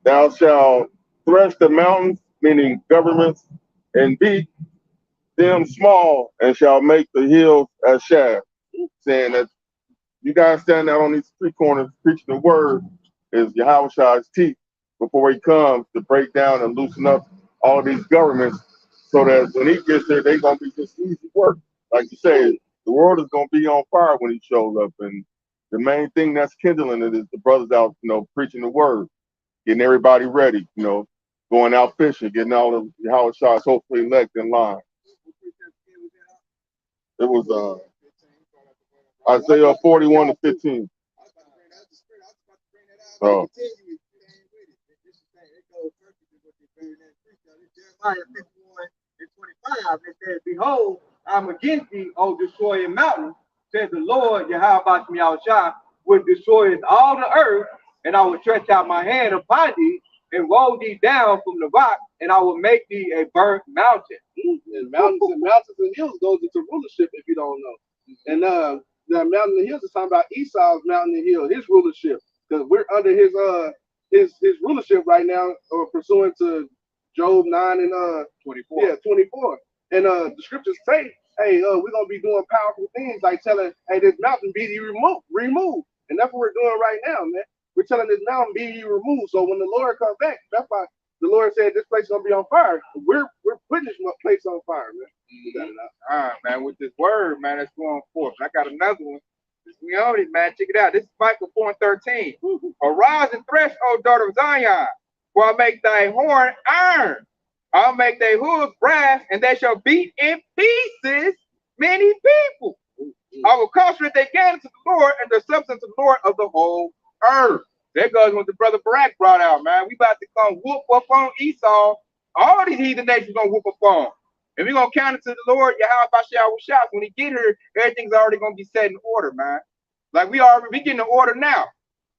Thou shalt thresh the mountains, meaning governments, and beat them small, and shall make the hills as shaft. Saying that you guys stand out on these street corners preaching the word is Yahushua's teeth before he comes to break down and loosen up all of these governments, so that when he gets there, they're going to be just easy work. Like you said, the world is going to be on fire when he shows up. And the main thing that's kindling it is the brothers out, preaching the word, getting everybody ready, going out fishing, getting all of Yahushua's hopefully elect in line. It was Isaiah 41-15. So. Jeremiah 51:25, it says, behold, I'm against thee, O destroying mountain, says the Lord, Yahweh Ba'ashem Yahushua, will destroy all the earth, and I will stretch out my hand upon thee, and roll thee down from the rock, and I will make thee a burnt mountain. And mountains and hills goes into rulership if you don't know. And the mountain and hills is talking about Esau's mountain and hill, his rulership, because we're under his rulership right now, pursuant to Job 9 and 24. Yeah, 24. And the scriptures say, hey, we're gonna be doing powerful things like telling, hey, this mountain be ye removed. And that's what we're doing right now, man. We're telling this mountain be ye removed. So when the Lord comes back, that's why the Lord said this place is gonna be on fire. We're putting this place on fire, man. All right, man, with this word, man, that's going forth. I got another one. We on it, man. Check it out. This is Michael 4:13. Arise and thresh, O daughter of Zion, for I'll make thy horn iron. I'll make thy hooves brass, and they shall beat in pieces many people. I will concentrate their gain to the Lord and the substance of the Lord of the whole earth. There goes what the brother Barak brought out, man. We about to come whoop up on Esau. All these heathen nations gonna whoop up on. And we're gonna count it to the Lord, Yahweh Ba'ashem. When he get here, everything's already gonna be set in order, man. Like we getting the order now.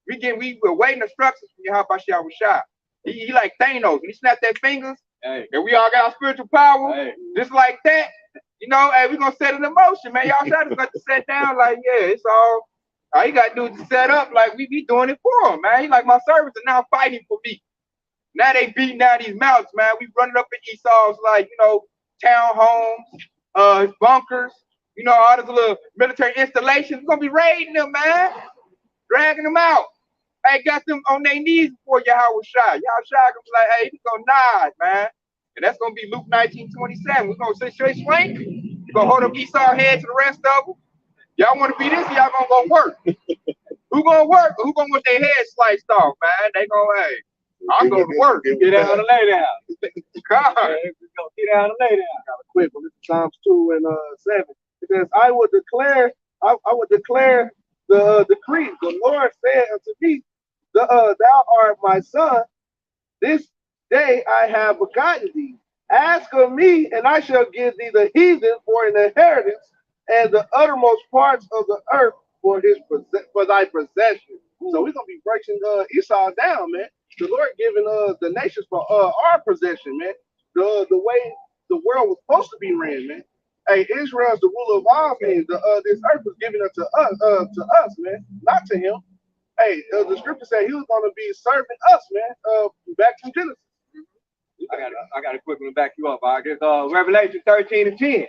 We're waiting instructions from Yahweh Ba'ashem. He like Thanos. When he snapped that fingers, hey, and we all got our spiritual power, hey, just like that. Hey, we're gonna set it in motion, man. Y'all try to got to set down like, yeah, it's all you gotta do is set up like we be doing it for him, man. He like, my servants are now fighting for me. Now they beating down these mountains, man. We running up in Esau's like, townhomes, bunkers, all these little military installations. We're gonna be raiding them, man, dragging them out. Hey, got them on their knees before Yahushuah. Yahushuah gonna be like, hey, we gonna nod, man. And that's gonna be Luke 19:27. We're gonna say straight swing. You're gonna hold up Esau's head to the rest of them. Y'all wanna be this, y'all gonna go work. Who gonna work? Who gonna want their head sliced off, man? They gonna, hey, I'm going to work. Get down and lay down. God. Get down and lay down. I gotta quit, but this is Psalms 2 and 7. It says, I would declare the decree. The Lord said unto me, thou art my son. This day I have begotten thee. Ask of me, and I shall give thee the heathen for an inheritance, and the uttermost parts of the earth for thy possession. So we're gonna be breaking Esau down, man. The Lord giving the nations for our possession, man. The way the world was supposed to be ran, man. Hey, Israel is the ruler of all things. This earth was given unto us, man, not to him. Hey, the scripture said he was gonna be serving us, man. Back from Genesis. I got to quickly back you up. There's Revelation 13:10.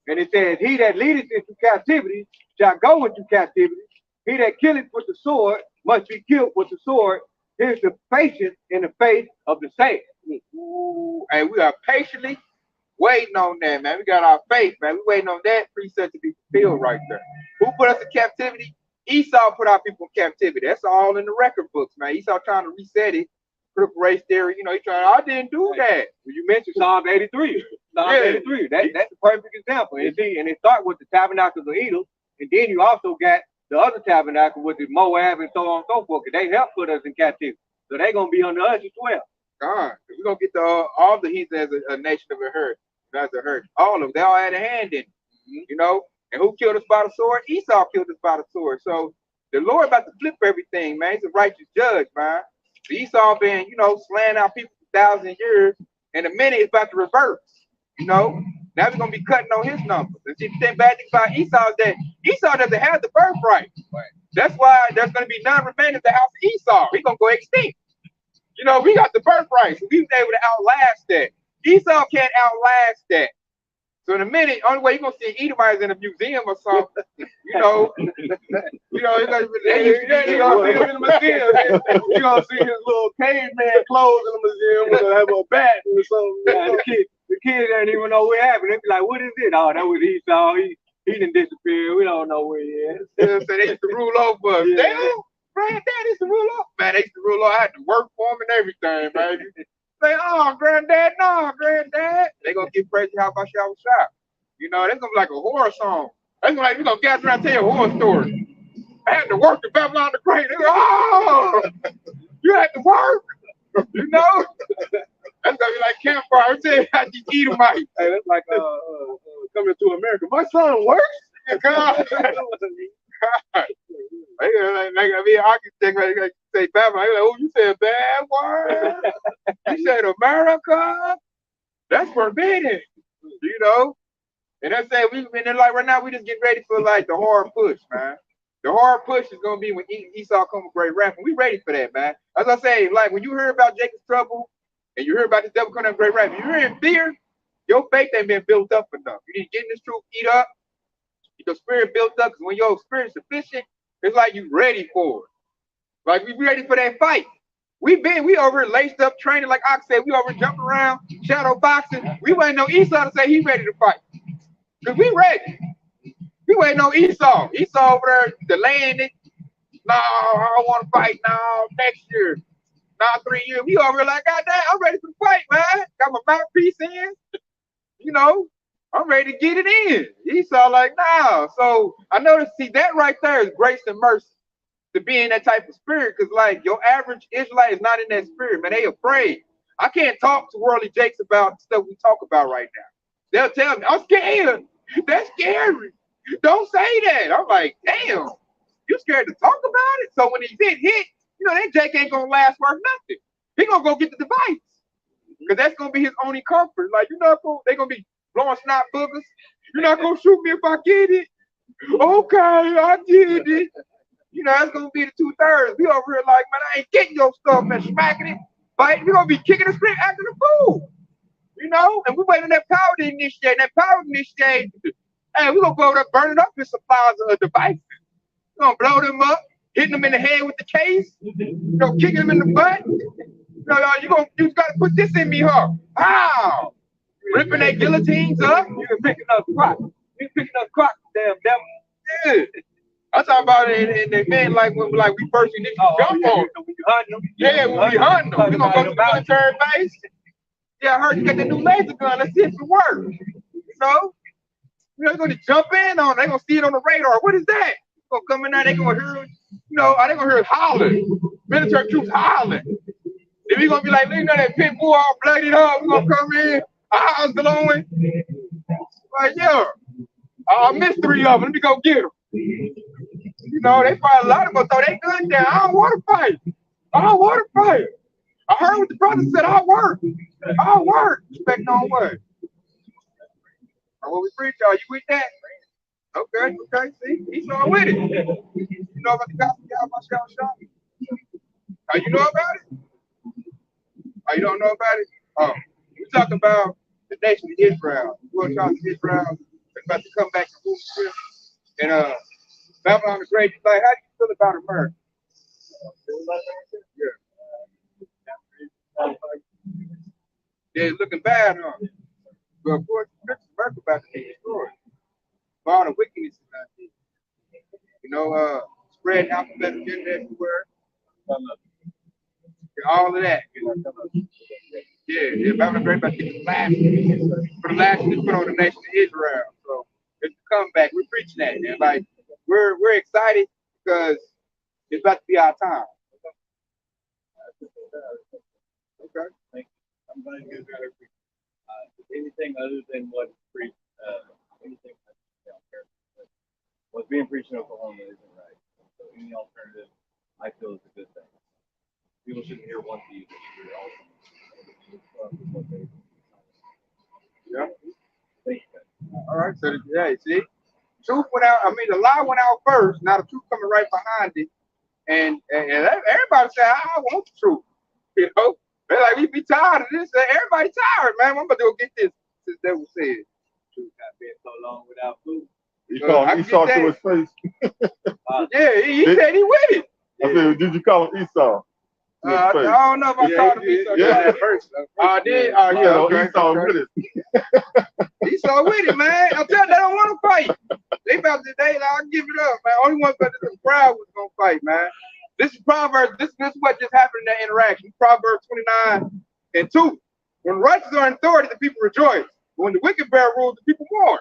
And it says, he that leadeth into captivity shall go into captivity. He that killeth with the sword must be killed with the sword. Here's the patience in the face of the saints. Ooh, and we are patiently waiting on that, man. We got our faith, man. We waiting on that precept to be fulfilled right there. Who put us in captivity? Esau put our people in captivity. That's all in the record books, man. Esau trying to reset it, put up race theory. You know, he trying. I didn't do that. You mentioned Psalm 83. Psalm 83. That's a perfect example. And it starts with the tabernacles of Edom, and then you also got the other tabernacle with the Moab and so on and so forth. Because they helped put us in captivity, so they're gonna be under us as well. God, we're gonna get all the heathen as a nation of a herd, as a herd. All of them, they all had a hand in it, you know. And who killed us by the sword? Esau killed us by the sword. So the Lord about to flip everything, man. He's a righteous judge, man. So Esau been, you know, slaying our people for 1,000 years, and a minute it's about to reverse. You know, now we're gonna be cutting on his numbers. And see, the bad thing about Esau is that Esau doesn't have the birthright. That's why there's gonna be none remaining in the house of Esau. He's gonna go extinct. You know, we got the birthright, so we was able to outlast that. Esau can't outlast that. So in a minute, only way you're gonna see Edomites in a museum or something, you know, you're gonna see him in the museum. You're gonna see his little caveman clothes in the museum. We're gonna have a bat or something. Yeah, the kids don't even know what happened. They be like, "What is it?" Oh, that was Esau. He didn't disappear. We don't know where he is. So they used to rule over us. Yeah. Damn, granddad used to rule over. Man, they used to rule over. I had to work for him and everything, man. Say, oh, granddad, no, granddad. They gonna get crazy how about shower shop. You know, that's gonna be like a horror song. That's gonna like we gonna gather around and tell you a horror story. I had to work in Babylon the Great. They go, oh, you had to work. You know, that's gonna be like campfire. Tell you how you eat them right. Hey, that's like coming to America. My son works. God. Like I mean, architect, like say Babylon. Like, oh, you said bad word. You said America. That's forbidden. You know. And I said we've been like right now. We just get ready for like the hard push, man. The hard push is gonna be when Esau come with great wrath. And we ready for that, man. As I say, like when you hear about Jacob's trouble and you hear about the devil coming with great wrath, you're in fear. Your faith ain't been built up enough. You need to get in this truth, eat up. Get your spirit built up, because when your spirit is sufficient, it's like you ready for it. Like we ready for that fight. We over laced up training, like Ox said, we over jumping around, shadow boxing. We waiting on Esau to say he ready to fight. Because we ready. We waiting on Esau. Esau over there delaying it. No, I don't want to fight. No, next year. No, 3 years. We over like, God damn, I'm ready for the fight, man. Got my mouthpiece in. You know, I'm ready to get it in. Esau like, nah. So I noticed, see, that right there is grace and mercy to be in that type of spirit. Because, like, your average Israelite is not in that spirit, man. They afraid. I can't talk to worldly jakes about the stuff we talk about right now. They'll tell me, I'm scared. That's scary. Don't say that. I'm like, damn, you scared to talk about it? So when he hit, you know, that Jake ain't gonna last worth nothing. He gonna go get the device. Because that's gonna be his only comfort. Like, you're not gonna, they gonna be blowing snot boogers. You're not gonna shoot me if I get it. Okay, I get it. You know, that's gonna be the 2/3. We over here like, man, I ain't getting your stuff and smacking it. But we're gonna be kicking the screen acting the fool. You know, and we waiting on that power to initiate. That power to initiate. Hey, we're gonna go over there burning up his supplies of devices. We're gonna blow them up, hitting them in the head with the case, you know, kicking them in the butt. You know, you gotta put this in me, huh? How? Ripping their guillotines up. You can pick up crocs. You picking up crocs, damn devil. Yeah. I'm talking about it in the men like when we first initially jump on. Yeah, when we hunting them. We're gonna go to the military base. Yeah, I heard you got the new laser gun. Let's see if it works. You know? They're gonna jump in on it. They're gonna see it on the radar. What is that? Gonna come in there, they're gonna hear, you know, they're gonna hear us hollering. Military troops hollering. Then we're gonna be like, you know, that pit bull all bloodied up. We're gonna come in, our eyes glowing. Like, yeah, I missed 3 of them. Let me go get them. You know, they probably a lot of them throw their gun down. I don't want to fight. I don't want to fight. I heard what the brother said. I'll work. I'll work. Expect on what? What we preach, y'all. You with that? Okay. See, he's all with it. You know about the gospel, y'all, about shop? Oh, you know about it? Oh, you don't know about it? Oh, we talk about the nation of Israel. The world child of Israel. They're about to come back to rulership. And Babylon the Great. Like, how do you feel about America? Yeah. They're looking bad, huh? But of course, America about to be destroyed. All the wickedness is out there. You know, spread alphabet agenda everywhere. All of that. You know, yeah, Bible great about the last for the last to put on the nation of Israel. So it's a comeback. We're preaching that, and like we're excited because it's about to be our time. Okay. Thank you. I'm going to give anything other than what preached, anything what's being preached in Oklahoma isn't right. So any alternative, I feel is a good thing. People shouldn't hear one view; they should hear all of them. Yeah. Thank you. All right. So yeah, see, truth went out. I mean, the lie went out first. Now the truth coming right behind it, and everybody say, I want the truth. You know, they're like, we be tired of this. Everybody tired, man. I'm gonna go get this. Since they was said, Truth has been so long without food. You called Esau to his face. Yeah, he said he with it. I said, did you call him Esau? I don't know if I called him Esau. Yeah, first. I did. Oh, yeah, okay. Esau with it. Esau with it, man. I'm telling you, they don't want to fight. They about to, like, I'll give it up, man. Only one person in the crowd was going to fight, man. This is Proverbs. This is what just happened in that interaction. Proverbs 29:2. When righteous are in authority, the people rejoice. But when the wicked bear rules, the people mourn.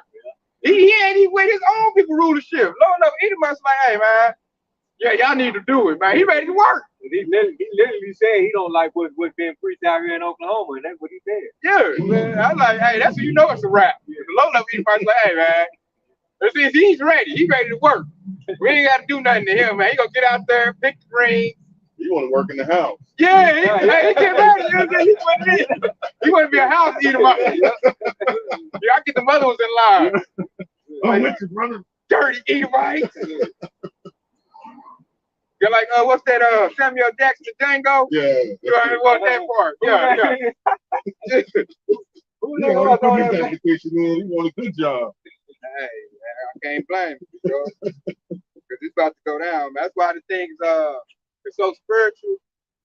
He ain't even with his own people rulership. Lord enough, anybody's like, hey, man, yeah, y'all need to do it, man. He ready to work. He literally said he don't like what's being preached out here in Oklahoma, and that's what he said. Yeah, man. I'm like, hey, that's when you know it's a wrap. The low level anybody's like, hey, man, he's ready. He's ready to work. We ain't got to do nothing to him, man. He gonna get out there, pick the greens. You want to work in the house. Yeah, he get ready. He want to be a house eater. Yeah, I get the mother was in line. I'm with you, brother. Dirty Edomites. You're like, what's that? Samuel Jackson, the Django. Yeah. You already want that part? Yeah. He want to put his application in. He want a good job. Hey, man, I can't blame him, because it's about to go down. That's why the thing's it's so spiritual,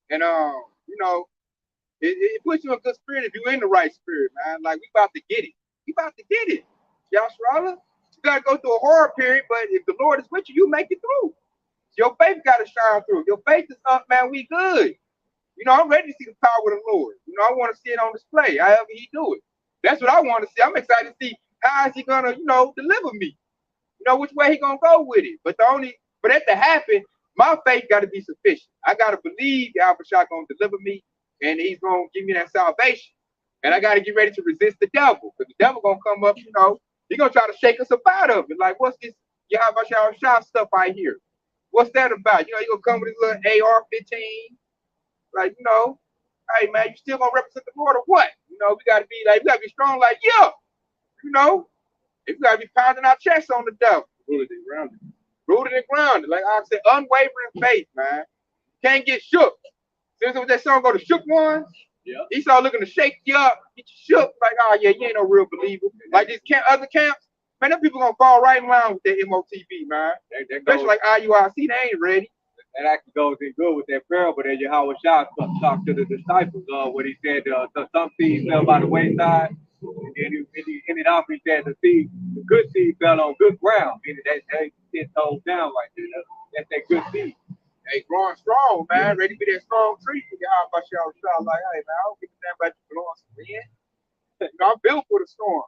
and you know, it puts you in a good spirit if you're in the right spirit, man. Like we about to get it. We about to get it. Yashrala, you gotta go through a hard period, but if the Lord is with you, you make it through. Your faith gotta shine through. Your faith is up, man. We good. You know, I'm ready to see the power of the Lord. You know, I want to see it on display, however He do it. That's what I want to see. I'm excited to see how is He gonna, deliver me. You know, which way He gonna go with it. But for that to happen, my faith got to be sufficient. I got to believe Alpha Shah gonna deliver me, and He's gonna give me that salvation. And I got to get ready to resist the devil, because the devil gonna come up. He's gonna try to shake us up out of it. Like, what's this Alpha Shah stuff I hear? What's that about? He gonna come with his little AR-15. Like, hey man, you still gonna represent the Lord or what? We gotta be strong. Like, yeah, we gotta be pounding our chests on the devil. Rooted and grounded. Like I said, unwavering faith, man. Can't get shook. Since that song go to shook ones, yeah. Esau looking to shake you up, get you shook. Like, oh yeah, you ain't no real believer. Like these other camps, man, them people gonna fall right in line with that MOTB, man. Especially like IUIC, they ain't ready. That actually goes in good with that parable that Yahweh Shah talked to the disciples of, what he said, some seeds fell by the wayside, and then he ended off, he said the good seed fell on good ground, meaning that it's hold down right there. That's that good seed. They growing strong, man, ready to be that strong tree. Yahweh Shah like, hey man, I don't give a damn about you blowing some wind. I'm built for the storm.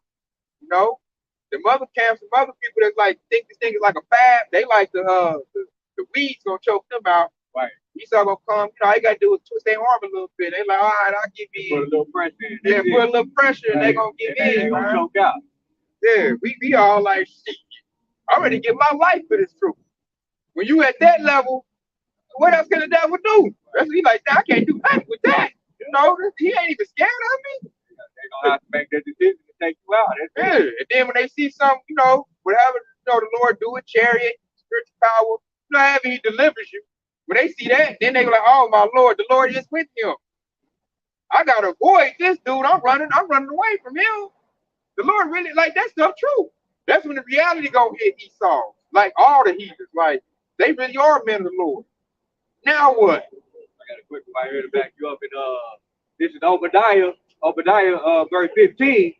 The mother camps, the mother people that like think this thing is like a fad, they like the weeds gonna choke them out. Right. Esau gonna come, all you gotta do is twist their arm a little bit. They like, all right, I'll give you. Put a little pressure in. Yeah, put a little pressure and they gonna give in. They gonna choke out. Yeah, we all like, shit, I'm ready to give my life for this truth. When you at that level, what else can the devil do? He like, I can't do nothing with that. He ain't even scared of me. They're gonna have to make that decision to take you out. That's it. And then when they see something, whatever, the Lord do it, chariot, spiritual power, however He delivers you. When they see that, then they go like, oh my Lord, the Lord is with him. I gotta avoid this dude. I'm running away from him. The Lord really, like, that stuff true. That's when the reality gonna hit Esau. Like all the heathens, like they really are men of the Lord. Now what? I got a quick right here to back you up. And this is Obadiah Obadiah verse 15,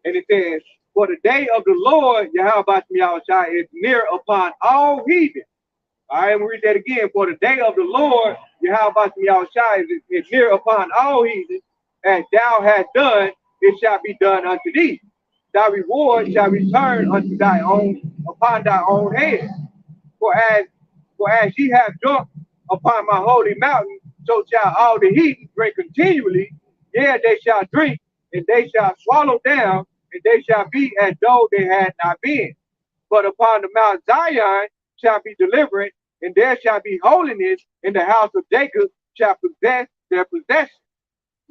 and it says, "For the day of the Lord, Yahweh is near upon all heathen." All right, we'll read that again. "For the day of the Lord, Yahweh is near upon all heathen, as thou hast done, it shall be done unto thee. Thy reward shall return unto thy own upon thy own head. For as ye have drunk upon my holy mountain, so shall all the heathen drink continually. Yeah, they shall drink, and they shall swallow down, and they shall be as though they had not been. But upon the Mount Zion shall be deliverance, and there shall be holiness, and the house of Jacob shall possess their possession."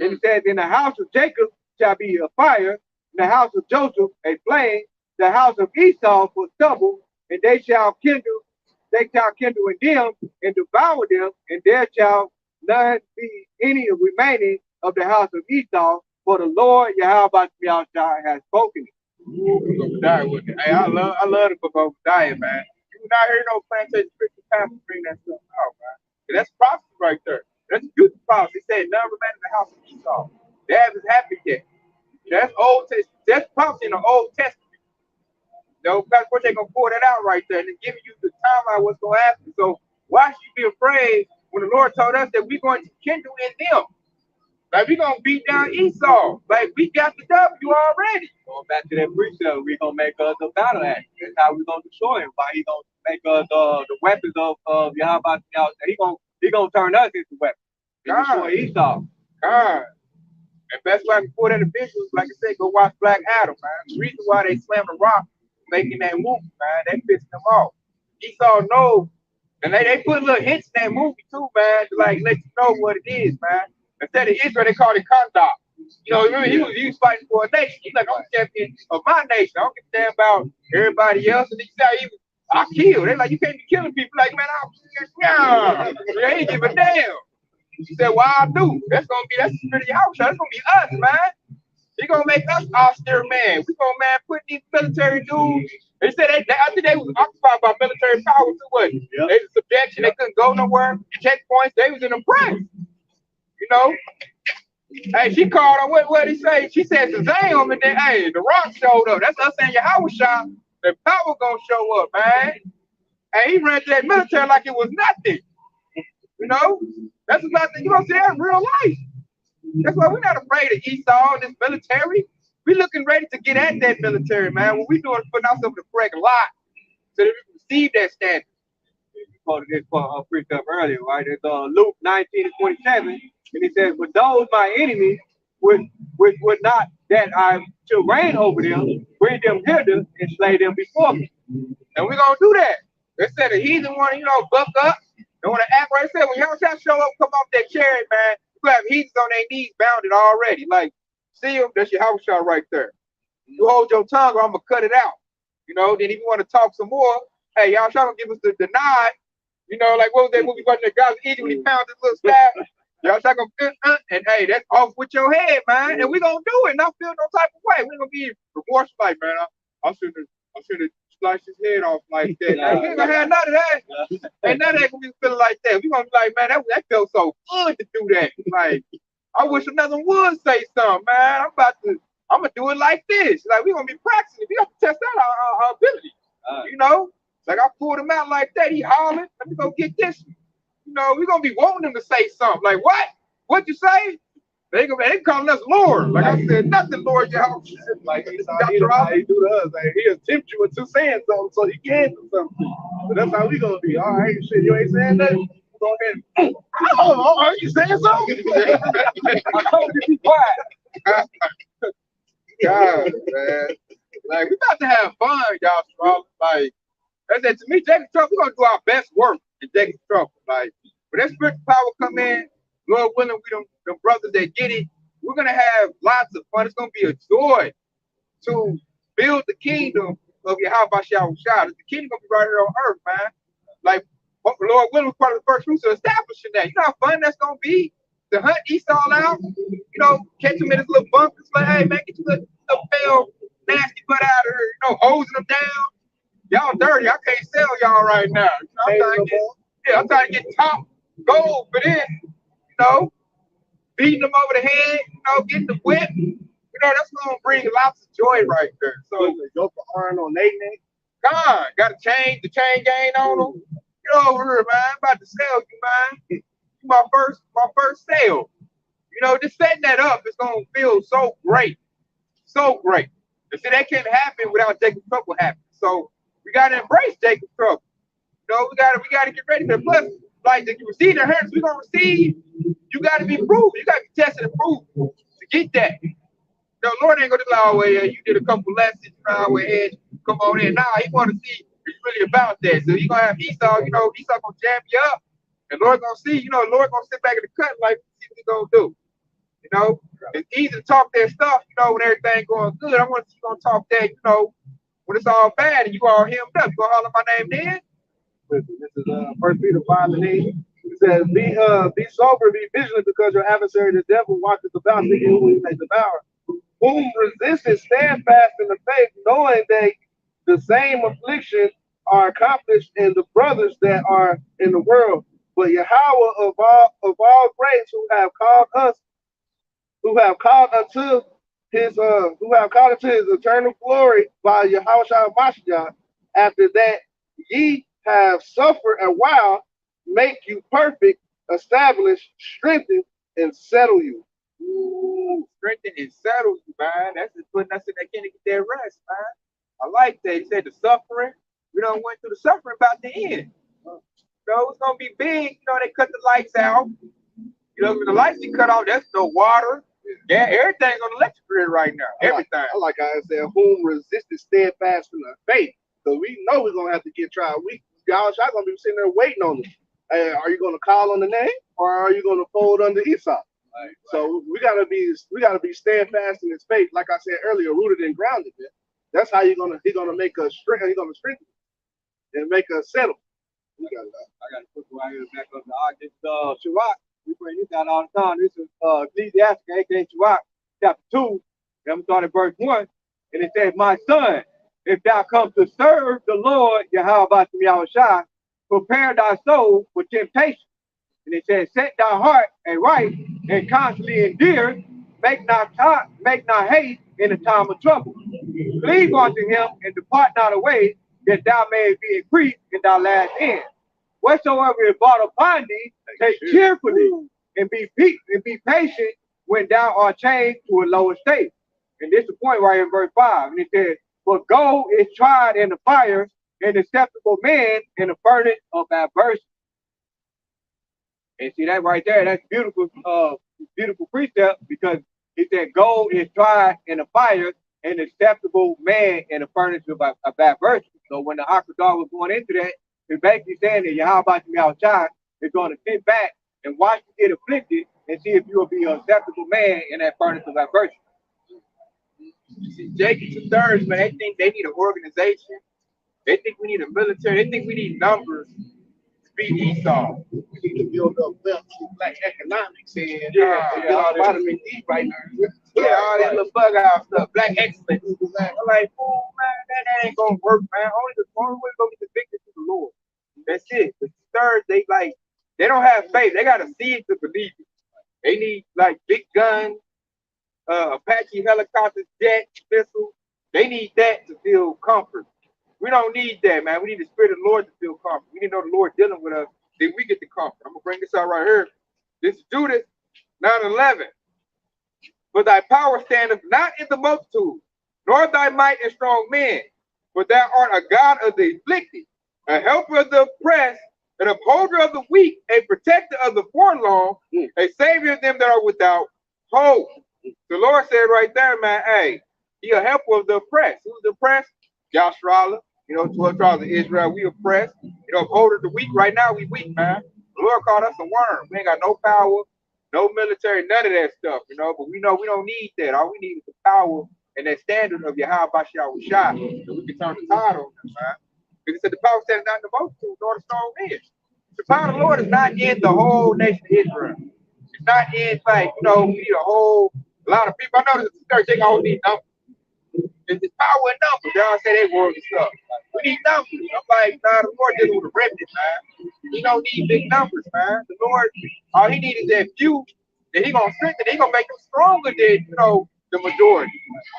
And it says, "In the house of Jacob shall be a fire, in the house of Joseph a flame, the house of Esau for stubble, and they shall kindle in them and devour them, and there shall none be any remaining of the house of Esau, for the Lord Yahweh has spoken it." Obadiah with it. Hey, I love the book of Obadiah, man. You would not hear no plantation Christian pastor bring that stuff out, man. And that's prophecy right there. That's a beautiful prophecy. He said, "None remain in the house of Esau." They haven't happened yet. That's Old Testament. That's prophecy in the Old Testament. No, Pastor Bush ain't gonna pull that out right there and giving you the timeline what's gonna happen. So why should you be afraid when the Lord told us that we're going to kindle in them? Like we're gonna beat down Esau. Like we got the W already. Going back to that precept, we're gonna make us a battle axe. That's how we're gonna destroy him. By he gonna make us the weapons of Yahweh. He gonna turn us into weapons. And destroy Esau. God. And best way I can pull that individuals, like I said, go watch Black Adam, man. The reason why they slam the rock making that movie, man, they pissing them off. Esau knows, and they put little hints in that movie too, man, to like let you know what it is, man. Instead of Israel, they called it Kandar. You know, remember he was fighting for a nation. He's like, I'm the champion of my nation. I don't give a damn about everybody else. And he said, I kill. They're like, you can't be killing people. Like, man, I'm they ain't give a damn. He said, well, I do. That's the spirit of Yahweh. That's gonna be us, man. He gonna make us austere man. We gonna put these military dudes. They said I think they was occupied by military power too, wasn't it? Yep. They was subjection, they couldn't go nowhere. Checkpoints, they was in the press. You know? Hey, she called on what did he say? She said Shazam, and then hey, the rock showed up. That's us saying Yahweh shot. The power gonna show up, man. And he ran to that military like it was nothing. You know? That's nothing. You don't see that in real life. That's why we're not afraid of Esau and this military. We looking ready to get at that military, man. What we doing is putting ourselves in the correct lot so that we can receive that standard. You quoted this precept earlier, right? It's Luke 19:27, and he says, "But those my enemies which would not that I should reign over them, bring them hither and slay them before me." And we're gonna do that. They said the heathen want to, buck up. They want to act right. They said when y'all show up, come off that chariot, man. You have heathens on their knees bounded already. Like, see them, that's your house shot right there. You hold your tongue or I'm gonna cut it out. Then if you want to talk some more, hey, y'all trying to give us the nod. Like what was that movie watching the guys eating when he pounded this little stab? Y'all trying to and hey, that's off with your head, man. And we gonna do it, not feel no type of way. We gonna be remorseful, like, man, I should have sliced his head off like that. We ain't gonna have none of that. Ain't none of that gonna be feeling like that. We gonna be like, man, that felt so good to do that. Like, I wish another would say something, man. I'm gonna do it like this. Like, we gonna be practicing. We have to test out our ability. Like I pulled him out like that. He hollering. Let me go get this. We gonna be wanting him to say something. Like, what? What you say? They calling us Lord. Like I said, nothing, Lord, y'all. Like he do to us. Like he'll tempt you into saying something so he can do something. But that's how we gonna be. All right, shit, you ain't saying nothing. Go ahead. Oh, are you saying something? I told you to be quiet. God, man. Like, we about to have fun, y'all, bro. Like, I said, to me, Jacob's trouble, we're gonna do our best work in Jacob's trouble. Like, when that spiritual power come in, Lord willing, we them brothers that get it, we're gonna have lots of fun. It's gonna be a joy to build the kingdom of Yahweh Shah. The kingdom gonna be right here on earth, man. Like, Lord willing was part of the first fruits of establishing that. You know how fun that's gonna be to hunt Esau out, catch him in his little bunkers, like, hey, man, get your little pale, nasty butt out of here, hosing them down. Y'all dirty. I can't sell y'all right now. I'm trying to get top gold for this, beating them over the head, getting the whip. That's gonna bring lots of joy right there. So go for iron on their neck. God, got to change the chain gang on them. Get over here, man. I'm about to sell you, man. My first sale. Just setting that up is gonna feel so great. So great. And see, that can't happen without Jacob's trouble happening. So we gotta embrace Jacob's trouble. We gotta get ready for it. Plus, like if you receive the inheritance, we're gonna receive, you gotta be proven. You gotta be tested and proven to get that. Lord ain't gonna allow away. You did a couple lessons, away ahead, come on in. Nah, he wanna see if you're really about that. So you gonna have Esau, Esau gonna jam you up. And Lord gonna see, Lord gonna sit back in the cut like see what he gonna do. It's easy to talk that stuff, when everything going good. I want to see you gonna talk that, when it's all bad and you all hemmed up. You gonna holler my name then? This is 1 Peter 5:8. It says, be sober, be vigilant, because your adversary, the devil, watches about seeking whom he may devour. Whom resisteth steadfast in the faith, knowing that the same afflictions are accomplished in the brothers that are in the world. But Yahweh of all grace, who have called unto his eternal glory by Yahushua Mashiach, after that ye have suffered a while, make you perfect, establish, strengthen, and settle you. Ooh, strengthen and settle you, man. That's just putting us in that can to get that rest, man. I like that. He said the suffering. We don't went through the suffering about the end. It's gonna be big. They cut the lights out. When the lights get cut off, there's no water. Yeah, everything's on the electric grid right now. Everything. I like how I said, whom resisted steadfast in the faith. So we know we're gonna have to get tried. Y'all gonna be sitting there waiting on us. Hey, are you gonna call on the name, or are you gonna fold under Esau? Right. So we gotta be steadfast in his faith, like I said earlier, rooted and grounded. Man. That's how he's gonna make us strengthen. He's gonna strengthen and make us settle. I got to put right here back up the August Shabbat. We bring this out all the time. This is Ecclesiastes, aka Shabbat, chapter 2. I'm starting at verse 1. And it says, my son, if thou come to serve the Lord, Yahweh Yahushua, prepare thy soul for temptation. And it says, set thy heart and right and constantly endure, make not haste in the time of trouble. Cleave unto him and depart not away, that thou mayest be increased in thy last end. Whatsoever is brought upon thee, take cheerfully and be patient when thou art changed to a lower state. And this is the point right in verse 5. And it says, for gold is tried in the fire, and acceptable man in the furnace of adversity. And see that right there, that's beautiful, beautiful precept, because it said gold is tried in the fire, and acceptable man in the furnace of adversity. So when the Hakkadah was going into that, it's basically saying that Yahweh Yahushua is going to sit back and watch you get afflicted and see if you will be an acceptable man in that furnace of adversity. See, Jacob's and thirds, man, they think they need an organization. They think we need a military. They think we need numbers to beat Esau. We need to build up wealth through black economics and vitamin D right now. Yeah, all that little bug out stuff, black excellence. I'm like, oh man, that ain't gonna work, man. Only way gonna get convicted to the Lord. That's it. The third, they don't have faith. They gotta see it to believe it. They need like big guns, Apache helicopters, jets, missiles. They need that to feel comfort. We don't need that, man. We need the Spirit of the Lord to feel comfort. We need to know the Lord dealing with us. Then we get the comfort. I'm gonna bring this out right here. This is Judas 9:11. For thy power standeth not in the multitude, nor thy might in strong men, for thou art a God of the afflicted, a helper of the oppressed, an upholder of the weak, a protector of the forlorn, a savior of them that are without hope. The Lord said right there, man, hey, he a helper of the oppressed. Who's the oppressed? Joshua, 12 tribes of Israel, we oppressed. Upholder of the weak. Right now, we weak, man. The Lord called us a worm. We ain't got no power, no military, none of that stuff, but we know we don't need that. All we need is the power and that standard of Yahweh Yahushua, so we can turn the tide on them, man. Because it said the power stands not in the multitude, nor the strong men. The power of the Lord is not in the whole nation of Israel. It's not in, we need a lot of people. I know this church, they all need numbers. There's power in numbers. They all say they work and stuff. We need numbers. I'm like, nah, the Lord dealing with a remnant, man. We don't need big numbers, man. The Lord, all he needs is that few then he gonna strengthen. He gonna make them stronger than the majority.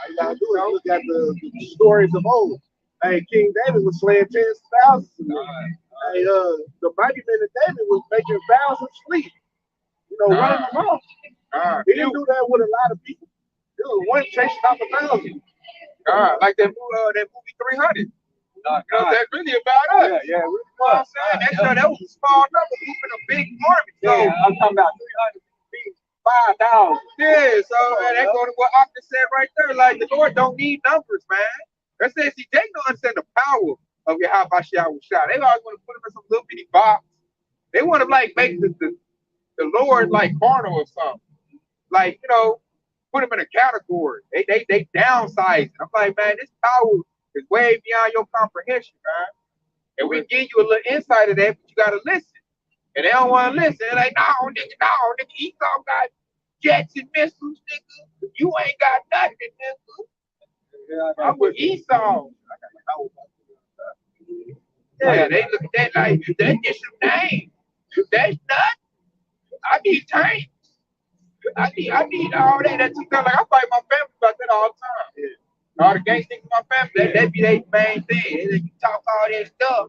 All you gotta do is look at the stories of old. Hey, King David was slaying tens of thousands. Hey, the mighty man of David was making thousands flee. Running them off. He didn't do that with a lot of people. It was one chasing off 1,000. Like that movie 300. That's really about us. Yeah, you know what I'm saying? That was a small number moving a big army. So I'm talking about 300 being 5,000. yeah, so that go to what Octa said right there. Like the Lord don't need numbers, man. That says see, they don't understand the power of your how about Shah. They always want to put him in some little bitty box. They want to like make the Lord like carnal or something. Like, put him in a category. They downsize. I'm like, man, this power is way beyond your comprehension, man. And we give you a little insight of that, but you gotta listen. And they don't want to listen. They're like, no, nigga, Esau got jets and missiles, nigga. You ain't got nothing, nigga. I'm with Esau. Yeah, they look at that like, that's just some name. That's nothing. I need tanks. I need all that. That's like I fight my family about that all the time. Yeah. All the gangsters in my family, that be their main thing. They talk all that stuff.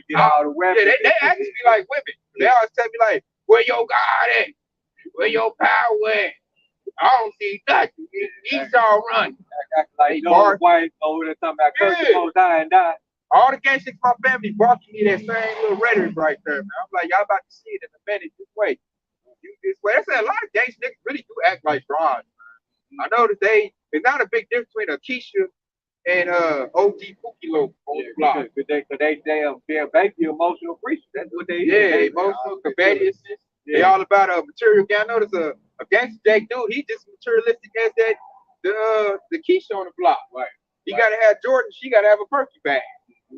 Get all the weapons. Yeah, they actually be like women. They always tell me like, where your God at? Where your power at? I don't see nothing. Esau run. Like white over there talking about curse the Most High and die. All the gangsters in my family barking me that same little rhetoric right there, man. I'm like, y'all about to see it in a minute. This way. This way. I said a lot of gangsters niggas really do act like frauds. I know that there's not a big difference between Akeisha and OG Pookie Low on the block. Because they're basically emotional creatures. That's what they emotional combatants. They all about material. I know there's a gangster Jake dude. He just materialistic as that the Keisha on the block. Right. He gotta have Jordan. She gotta have a Perky bag. He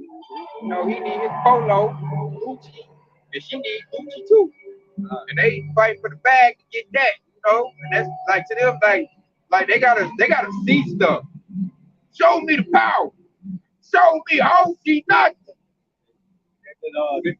need his polo, Gucci, and she need Gucci too. And they fight for the bag to get that, And that's like to them, like they gotta see stuff. Show me the power. Show me. I don't see nothing. And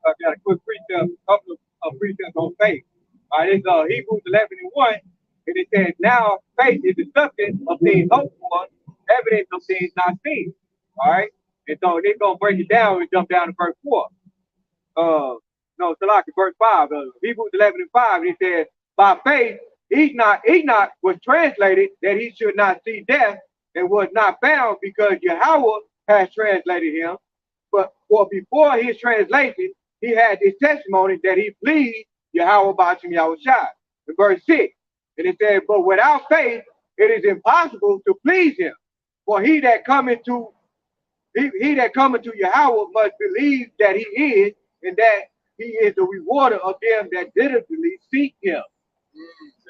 I got a quick precept, couple of precepts on faith. All right, it's Hebrews 11:1, and it says, "Now faith is the substance of things hoped for, evidence of things not seen." All right, and so they're gonna break it down and jump down to verse 4. No, Salaki, verse 5. Hebrews 11:5, and it says, "By faith, Enoch was translated that he should not see death, and was not found because Yahweh has translated him. But for before his translation, he had this testimony that he pleased Yahweh Bashim Yahushai." In verse 6, and it says, "But without faith, it is impossible to please him. For he that cometh to Yahweh must believe that he is, and that he is the rewarder of them that diligently seek him."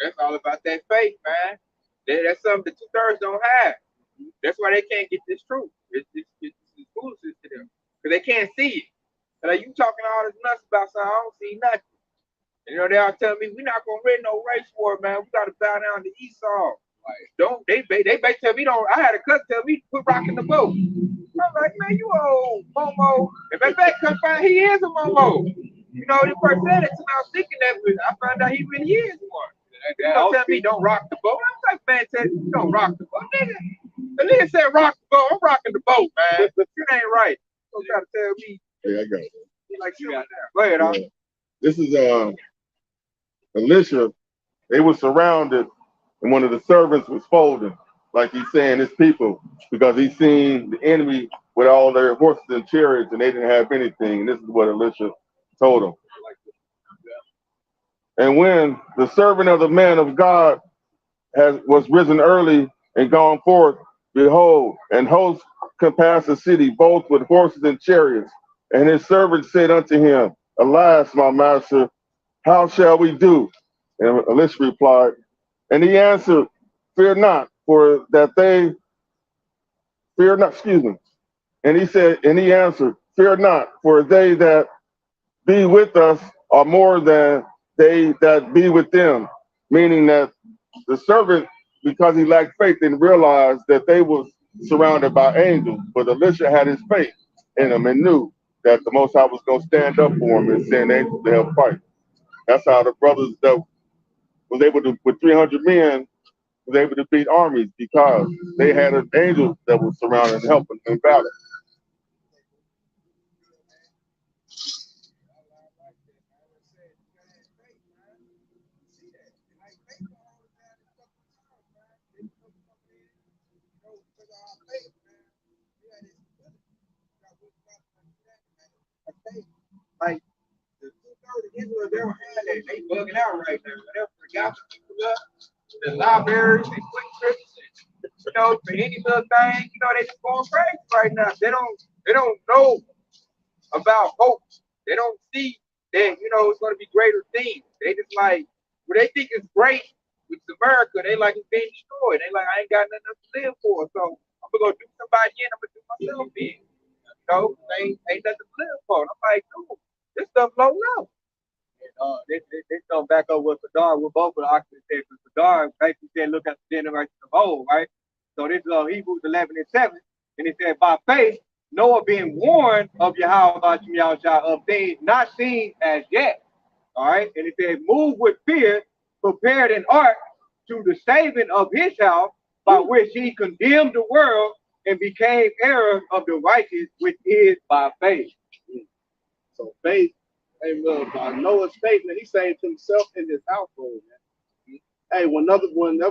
That's all about that faith, man. That's something the 2/3 don't have. That's why they can't get this truth. It's foolishness to them because they can't see it. They're like, you talking all this nuts about something, I don't see nothing. And, they all tell me we're not gonna win no race war, man. We gotta bow down to Esau. Like, don't they tell me don't. I had a cousin tell me quit rocking the boat. I'm like, man, you old Momo. And my back come find he is a Momo. The person said it to me. I was thinking that, but I found out he really is one. You don't tell me don't rock the boat. I'm like, man, tell you don't rock the boat, nigga. The nigga said rock the boat. I'm rocking the boat, man. It ain't right. Don't try to tell me. Yeah, I got it. Like, you got there. Go ahead, Doc. This is Elisha. They were surrounded, and one of the servants was folding, like he's saying his people, because he's seen the enemy with all their horses and chariots, and they didn't have anything. And this is what Elisha told them. And when the servant of the man of God was risen early and gone forth, behold, and hosts compassed the city, both with horses and chariots. And his servant said unto him, Alas, my master, how shall we do? And Elisha replied, and he answered, Fear not, for that they fear not, excuse me. And he answered, Fear not, for they that be with us are more than they that be with them. Meaning that the servant, because he lacked faith, didn't realize that they was surrounded by angels. But Elisha had his faith in him and knew that the Most High was going to stand up for him and send angels to help fight. That's how the brothers that was able to, with 300 men, was able to beat armies because they had an angel that was surrounding and helping them in battle. Like the 2/3 of Israel, they were had that they bugging out right now. They're forgot people up, the libraries, they quick trips, you know, for any little thing, you know, they just going crazy right now. They don't know about hope. They don't see that, you know, it's gonna be greater things. They just like what they think is great with America, they like it's being destroyed. They like I ain't got nothing else to live for. So I'm gonna go do somebody in, I'm gonna do myself in. You know, ain't nothing to live for. And I'm like, dude, this stuff low low. They come back up with Sadar, with both of the oxygen said, because Sadar basically said, look at the generation of old, right? So this is Hebrews 11:7, and it said, by faith, Noah being warned of Yahweh of things not seen as yet, all right? And it said, moved with fear, prepared an ark to the saving of his house, by which he condemned the world and became heir of the righteous, which is by faith. So faith, hey, look, by Noah's faith, man, he saved himself and his household, man. Hey, when other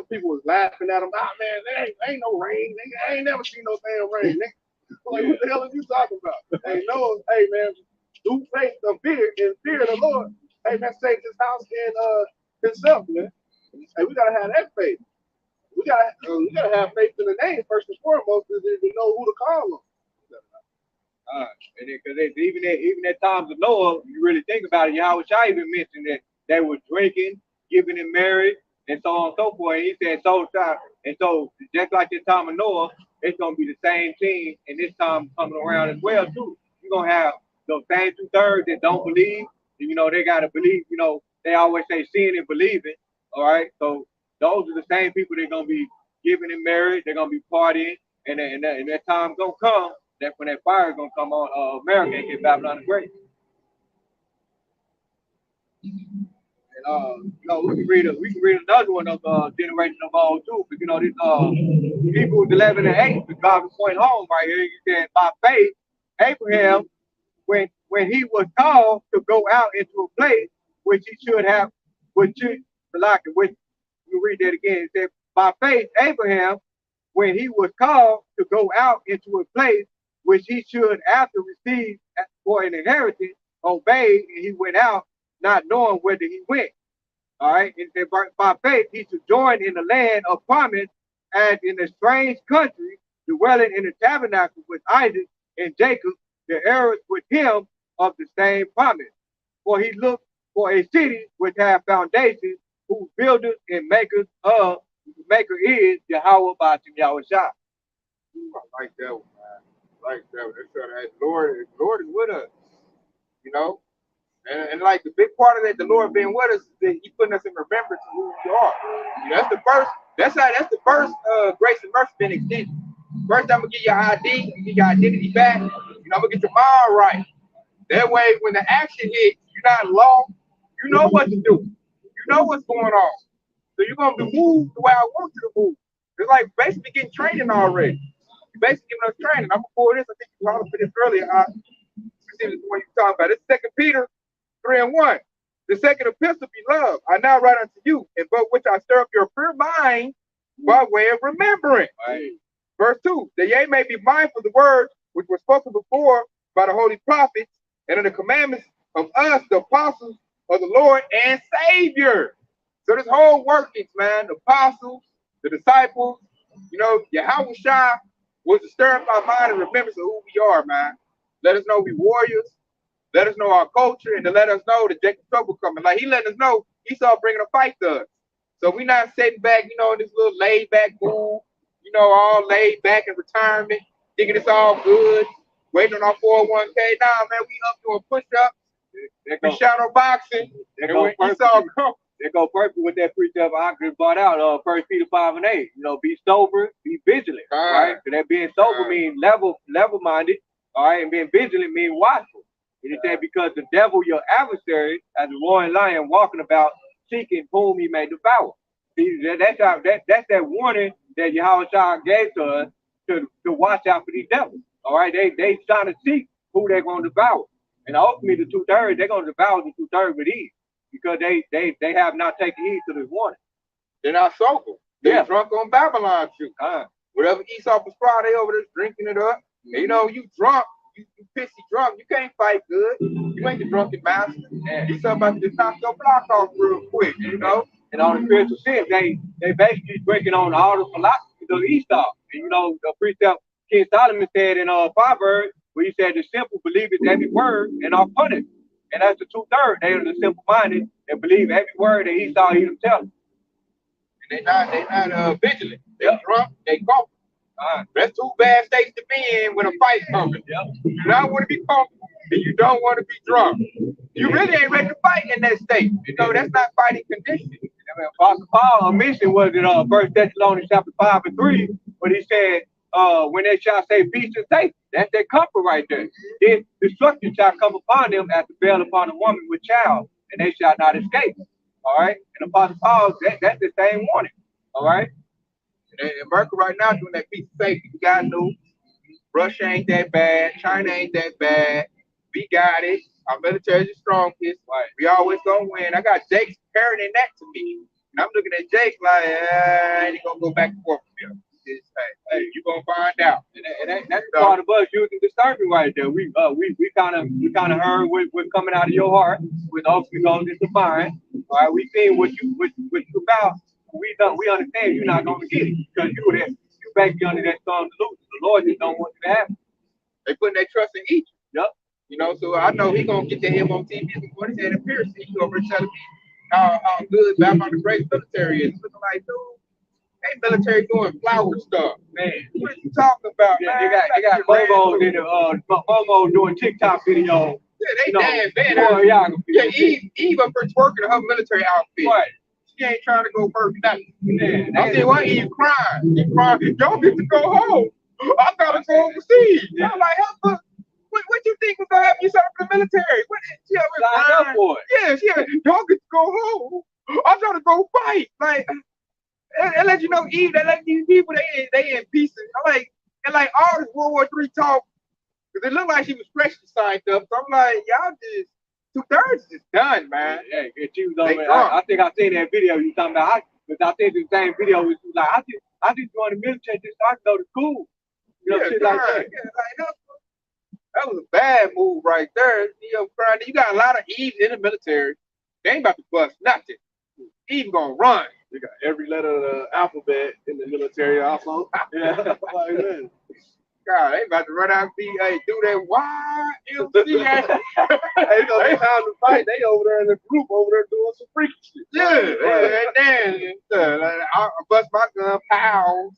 people was laughing at him, man, there ain't no rain, nigga. I ain't never seen no damn rain, nigga. Like, what the hell are you talking about? Hey, Noah, hey, man, through faith of fear and fear of the Lord, hey, man, saved his house and himself, man. Hey, we gotta have that faith. We gotta have faith in the name first and foremost, is to know who to call on. And because even at times of Noah, you really think about it, Yahweh Shai even mentioned that they were drinking, giving in marriage, and so on and so forth. And he said, so just like this time of Noah, it's gonna be the same thing, and this time coming around as well too. You're gonna have those same 2/3 that don't believe, and, you know, they gotta believe. You know, they always say seeing and believing. All right, so those are the same people that are gonna be giving in marriage. They're gonna be partying, and that time's gonna come. That when that fire is gonna come on America and get Babylon the Great. And you know, we can read another one of generation of old too, but you know this Hebrews 11:8, the God point home right here. He said, by faith, Abraham, when he was called to go out into a place which he should have, which you read that again. It said, by faith, Abraham, when he was called to go out into a place which he should after receive for an inheritance, obeyed, and he went out, not knowing whither he went. All right, and by faith he sojourned in the land of promise, as in a strange country, dwelling in the tabernacle with Isaac and Jacob, the heirs with him of the same promise. For he looked for a city which had foundations, whose builders and makers of the maker is Yahweh Ba'atim Yahweh Shah. I like that one, man. I like that one. They said, hey, the Lord is with us, you know. And like the big part of that, the Lord being with us, is that He putting us in remembrance of who we are. You know, that's the first grace and mercy being extended. First, I'm gonna give you your ID, give your identity back. You know, I'm gonna get your mind right. That way, when the action hits, you're not alone. You know what to do. You know what's going on. So you're gonna be moved the way I want you to move. It's like basically getting training already. You're basically giving us training. I'm gonna pull this. I think you brought up for this earlier. This is the one you're talking about. It's 2 Peter 3:1. The second epistle, beloved, I now write unto you, in both which I stir up your pure mind by way of remembrance. Right. Verse 2, that ye may be mindful of the words which were spoken before by the holy prophets, and of the commandments of us, the apostles of the Lord and Savior. So this whole workings, man, the apostles, the disciples, you know, Yahweh Shai was to stir up our mind and remembrance of who we are, man. Let us know we warriors. Let us know our culture, and to let us know that Jacob trouble coming. Like he let us know Esau bringing a fight to us. So we're not sitting back, you know, in this little laid back move, you know, all laid back in retirement, thinking it's all good, waiting on our 401k. Nah, man, we up doing push-ups, we shadow boxing, and when Esau comes. They go perfect with that precept I just brought out, 1 Peter 5:8. You know, be sober, be vigilant, right? So that being sober means level-minded, all right, and being vigilant means watchful. And it said, because the devil, your adversary, as a roaring lion walking about, seeking whom he may devour. See, that's that warning that Yahweh gave to us to watch out for these devils. All right, they trying to seek who they're going to devour, and ultimately the 2/3 they're going to devour the 2/3 with ease because they have not taken heed to this warning. They're not sober. They're drunk on Babylon too. Whatever Esau prescribed, they over there drinking it up. And you know, you drunk, you pissy drunk, you can't fight good. You ain't the drunken master. And he's about to just knock your block off real quick, you know. And on the spiritual sense, they basically breaking on all the philosophies of Esau. And you know, the precept King Solomon said in Proverbs, where he said the simple believe it every word and are punished. And that's the 2/3. They are the simple minded and believe every word that Esau hear them tell them. And they not vigilant. They're drunk, they cough. That's 2 bad states to be in when a fight's coming. You don't want to be comfortable and you don't want to be drunk. You really ain't ready to fight in that state. You know, that's not fighting conditions. Apostle Paul mentioned was it 1 Thessalonians chapter 5 and 3, but he said, when they shall say peace and safety, that's their comfort right there. Then destruction shall come upon them as the veil upon a woman with child, and they shall not escape. All right, and Apostle Paul, that's the same warning. All right. And America right now doing that peace and safety. We got new. Russia ain't that bad. China ain't that bad. We got it. Our military is the strongest. Right. We always gonna win. I got Jake parroting that to me. And I'm looking at Jake like, I ain't gonna go back and forth with him. Hey, you gonna find out. And that's part of us using discernment right there. We kind of heard what's coming out of your heart, which ultimately goes into mine. All right, we seen what you about. We understand you're not gonna get it because you basically under that storm delusion. The Lord just don't want you to have it. They putting their trust in Egypt. Yep. You know, so I know he gonna get to him on TV before he had a piercing. He over telling me how good Babylon the Great military is. Looking like, dude, they military doing flower stuff, man. What are you talking about? Yeah, man? they got Bongos in the Bongos doing TikTok videos. Yeah, they damn bad. Yeah, Eve up there twerking in her military outfit. Right. She ain't trying to go first nothing. I said, why Eve crying? She crying. Y'all get to go home. I gotta go overseas. Yeah. I'm like, help us. What you think was gonna happen? You set up in the military. What she signed up for it. Yeah, y'all get to go home. I'm trying to go fight. Like, and let you know, Eve, they let these people they in pieces. And all this World War III talk, because it looked like she was freshly signed up. So I'm like, y'all just 2/3 is done, man. Yeah, she was over. I think I seen that video you talking about. I think the same video was like, I just joined the military just so I can go to school. You know, shit like that. Yeah, that was a bad move right there. You got a lot of Eves in the military. They ain't about to bust nothing. Eve gonna run. You got every letter of the alphabet in the military also. Yeah. Like, man. God, they about to run out and do that YMCA. Hey, so they time to fight. They over there in the group over there doing some freaky shit. Yeah, and then I bust my gun, pow.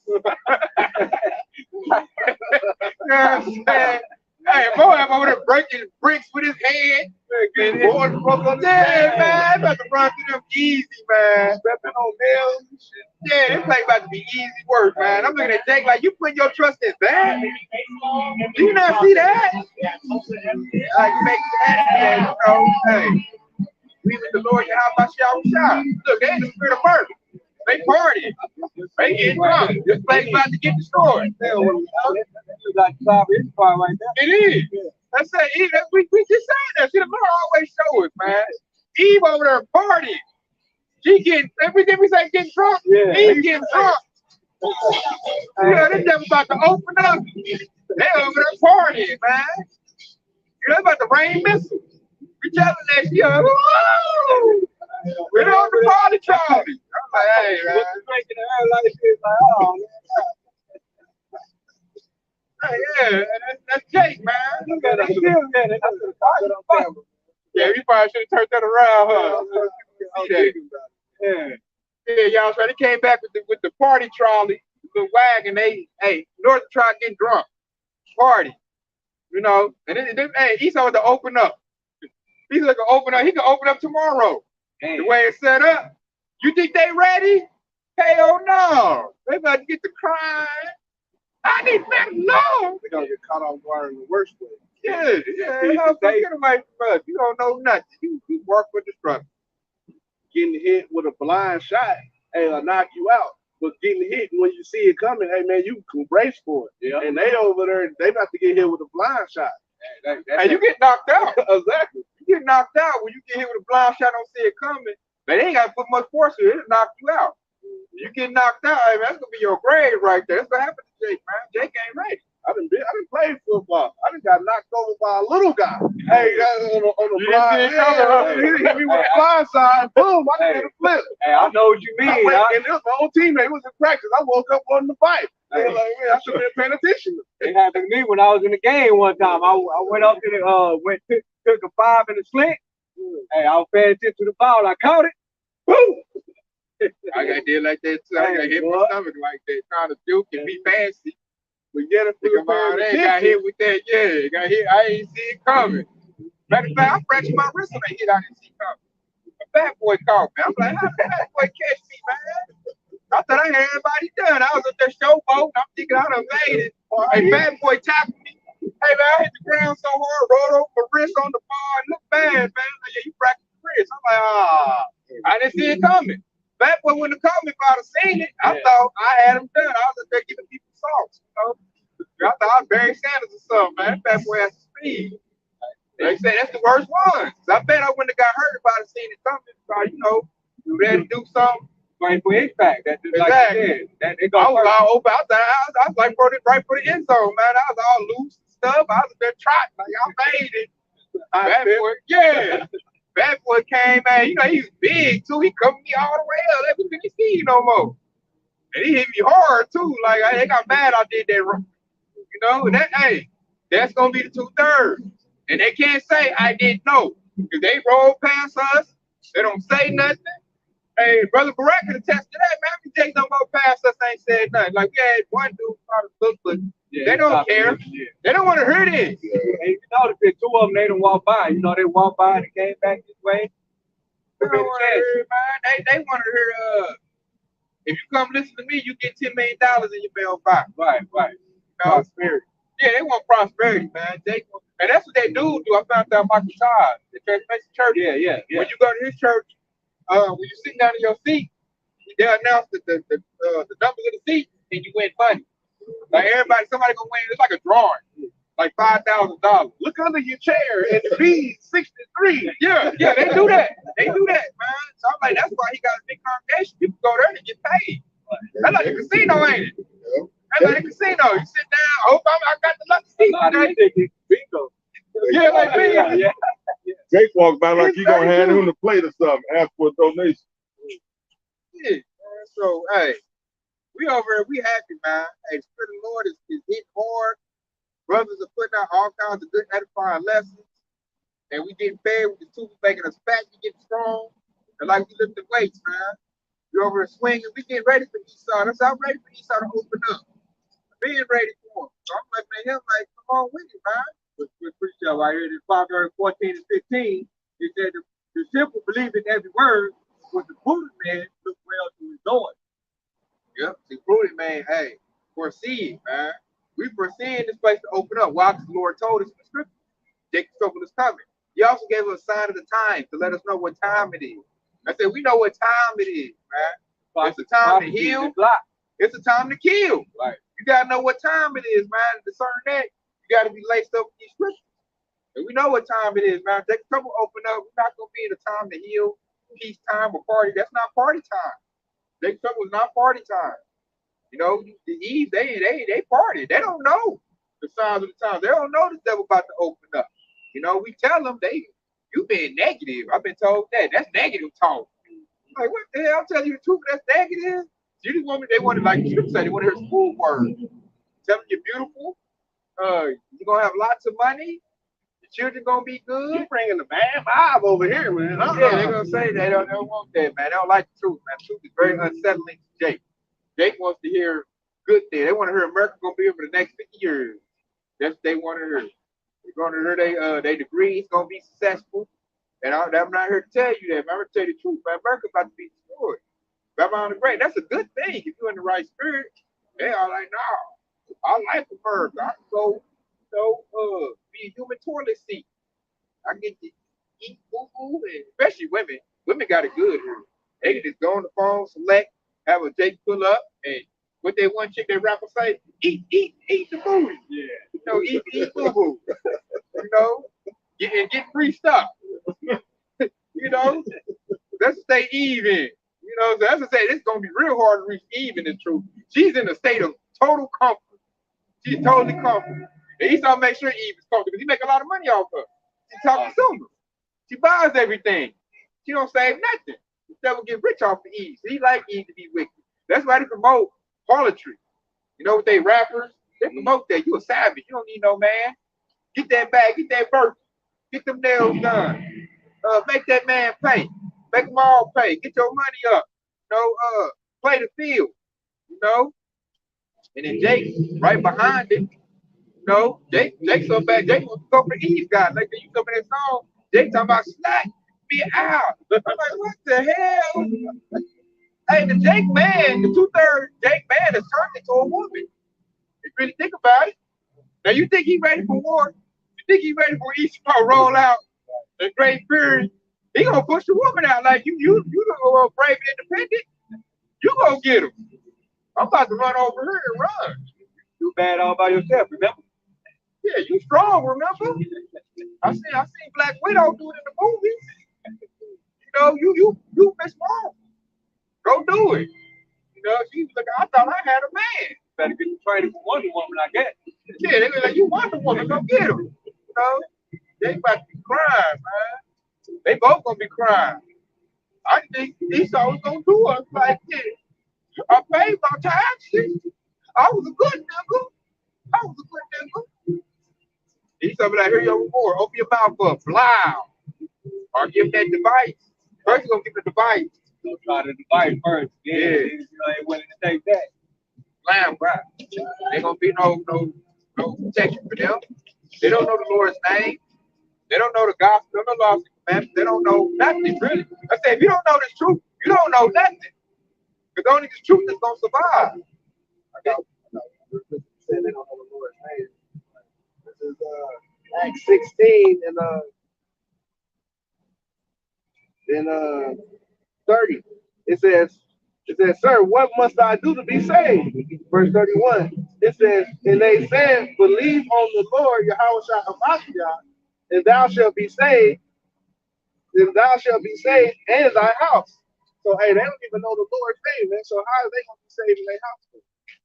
Hey, boy, I'm over there breaking bricks with his head. Boys broke on the man, I'm about to run through them easy, man. Stepping on nails and shit. Yeah, this place about to be easy work, man. I'm looking at Jake like, you putting your trust in that? Do you not see that? You make that, and, hey, we with the Lord, how about y'all? Look, they in the spirit of murder. They partying. They getting drunk. This place about to get destroyed. It is. That's it. We just saying that. See, the Lord always show us, man. Eve over there partying. She getting everything we say getting drunk. Yeah. Eve getting drunk. Yeah, this devil about to open up. They over there partying, man. You know about the rain missiles. We telling that she woo! We're on the party, Charlie. I'm like, hey, man. Drinking her like this, like, oh, man. Hey, yeah, that's Jake, man. Look at that. Yeah, we probably should have turned that around, huh? Yeah, y'all. So they came back with the party trolley, the wagon. North tried getting drunk, party, you know. And then Esau to open up. He's like, open up. He can open up tomorrow. Damn. The way it's set up. You think they ready? Hell no. They about to get to crying. I need that no. They're gonna get caught off guard in the worst way. Yeah. Get away from us. You don't know nothing. You work for destruction. getting hit with a blind shot, hey, will knock you out. But getting hit when you see it coming, hey man, you can brace for it. Yeah. And they over there, they about to get hit with a blind shot. And you get knocked out. Exactly. You get knocked out when you get hit with a blind shot, don't see it coming. But they ain't got to put much force in it. It'll knock you out. You get knocked out, hey, man, that's gonna be your grave right there. That's what happened to Jake, man. Jake ain't ready. I done played football. I done got knocked over by a little guy. Hey, on the blind. He hit me with a blind side. Boom, I did a flip. Hey, I know what you mean. And it was my own teammate. It was in practice. I woke up wanting to fight. They were like, man, I should have been paying attention. It happened to me when I was in the game one time. I went up to the took a 5 in the slant. Hey, I was paying attention to the ball. I caught it. Boom. I got did like that too. I got hit my stomach like that, trying to juke and be fancy. But get it, They got hit with that. Yeah, got hit. I ain't see it coming. Matter of fact, I fractured my wrist on that hit. I didn't see it coming. A fat boy caught me. I'm like, how did the fat boy catch me, man? I thought I had everybody done. I was up there showboating. I'm thinking I done made it. A fat boy tackled me. Hey man, I hit the ground so hard, rolled over my wrist on the bar. It looked bad, man. Like, yeah, you fractured the wrist. I'm like, I didn't see it coming. Fat boy wouldn't have caught me if I'd have seen it. I thought I had him done. I was up there giving people salts, you know. I thought I was Barry Sanders or something, man. Fat boy has speed. They say that's the worst one. I bet I wouldn't have got hurt if I'd have seen it coming. So, you know, you ready to do something. Right for impact. That's just Exactly. Like I was all open. I was like right for the end zone, man. I was all loose and stuff. I was there trotting. Like, I made it. Bad boy, yeah. Bad boy came, man. You know, he was big, too. He covered me all the way up. They couldn't see no more. And he hit me hard, too. Like, they got mad I did that wrong. You know, and that's going to be the 2/3. And they can't say I didn't know. Because they rolled past us. They don't say nothing. Hey, Brother Barack can attest to that, man. How many days don't go past us ain't said nothing. Like, we had one dude try to look, but they don't care. They don't want to hear this. Hey, you know, the 2 of them, they done walk by. You know, they walked by and came back this way. They don't want to hear, man. They want to hear, if you come listen to me, you get $10 million in your mailbox. Right. Prosperity. Yeah, they want prosperity, man. And that's what they do. I found out Michael Todd, the Transformation Church. Yeah. When you go to his church, when you're sitting down in your seat, they announce the numbers of the seat and you win money. Like somebody gonna win. It's like a drawing, like $5,000. Look under your chair and be 63. Yeah, they do that. They do that, man. So I'm like, that's why he got a big congregation. People go there to get paid. That's like a casino, ain't it? That's like a casino. You sit down. I hope I got the lucky seat. Bingo. Yeah, like bingo. Yeah. Jake walked by like you gonna hand him the plate or something, ask for a donation. Yeah, man. So, hey, we over here, we happy, man. Hey, the Spirit of the Lord is hitting hard. Brothers are putting out all kinds of good edifying lessons. And we getting fed with the tools making us fat, we getting strong. And like we lifting weights, man. We over here swinging, we getting ready for Esau. That's how I'm ready for Esau to open up. Being ready for him. So I'm like, man, come on with it, man. With precept right here, in Proverbs 14 and 15, it said the simple believe in every word, but the prudent man look well to his doing. Yep, the prudent man, hey, foresee, man. We foreseeing this place to open up. Why? Because the Lord told us in the scripture, Jacob's trouble is coming. He also gave us a sign of the time to let us know what time it is. I said, we know what time it is, man. It's a time to heal. It's a time to kill. Right. You gotta know what time it is, man. To discern that, you gotta be laced up with these scriptures. And we know what time it is, man. Jacob's trouble open up. We're not gonna be in a time to heal, peace time, or party. That's not party time. Jacob's trouble is not party time. You know, the Eve, they party. They don't know the signs of the times. They don't know the devil about to open up. You know, we tell them you being negative. I've been told that. That's negative talk. Like, what the hell? I'll tell you the truth. That's negative. You just want me. They want to, like the scripture said, they want to hear school words. Tell them you're beautiful. You're gonna have lots of money. The children gonna be good. You bringing the bad vibe over here, man. Yeah, they're gonna say they don't want that, man. They don't like the truth, man. The truth is very unsettling to Jake. Jake wants to hear good things. They want to hear America gonna be here for the next 50 years. That's what they want to hear. They're gonna hear their degrees gonna be successful. And I'm not here to tell you that, man. I'm here to tell you the truth, man. America's about to be destroyed. Babylon the Great. That's a good thing if you're in the right spirit. They are like, no, I like America. I can go, be a human toilet seat. I get to eat boo-boo, and especially women. Women got it good here. They can just go on the phone, select, have a Jake pull up, and what they one chick they rapper say, eat the booty. Yeah. You know, eat boo boo. You know, and get free stuff. You know, let's stay even. You know, so that's to say, it's gonna be real hard to reach even in truth. She's in a state of total comfort. She's totally comfortable. And he's trying to make sure Eve is comfortable because he make a lot of money off her. She's top consumer. She buys everything. She don't save nothing. The devil get rich off of Eve. So he like Eve to be wicked. That's why they promote harlotry. You know what they rappers? They promote that. You a savage. You don't need no man. Get that bag. Get that birth. Get them nails done. Make that man pay. Make them all pay. Get your money up. You know, play the field. You know? And then Jake, right behind it, you know, Jake's so bad. Jake wants to go for Eve guy. Like you come in that song, Jake talking about slack me out. I'm like, what the hell? Hey, the Jake man, the 2/3 Jake man has turned into a woman. If you really think about it. Now you think he ready for war? You think he ready for Esau roll out and Great Fury? He gonna push the woman out like you the brave and independent. You gonna get him. I'm about to run over here and run. You bad all by yourself, remember? Yeah, you strong, remember? I seen Black Widow do it in the movies. You know, you Miss Marvel. Go do it. You know, she's like, I thought I had a man. Better get the training for Wonder Woman, I guess. Yeah, they be like, you Wonder Woman, go get him. You know, they about to be crying, man. They both gonna be crying. I think Esau was gonna do us like this. I paid my taxes. I was a good nigga. Esau be like, here your reward. Open your mouth up, loud. Or give that device. First, you gonna give the device. You'll try the device first. Yeah. You know, ain't willing to take that. Slam, right? Ain't gonna be no protection for them. They don't know the Lord's name. They don't know the gospel. They don't know laws and commandments. They don't know nothing, really. I say, if you don't know this truth, you don't know nothing. Because only the truth is gonna survive. Okay? They don't know the Lord's name. This is Acts 16 and 30. It says, sir, what must I do to be saved? Verse 31. It says, and they said, believe on the Lord, Yahweh Hamashiach, and thou shalt be saved, and thy house. So hey, they don't even know the Lord's name, man. So how are they gonna be saved in their house?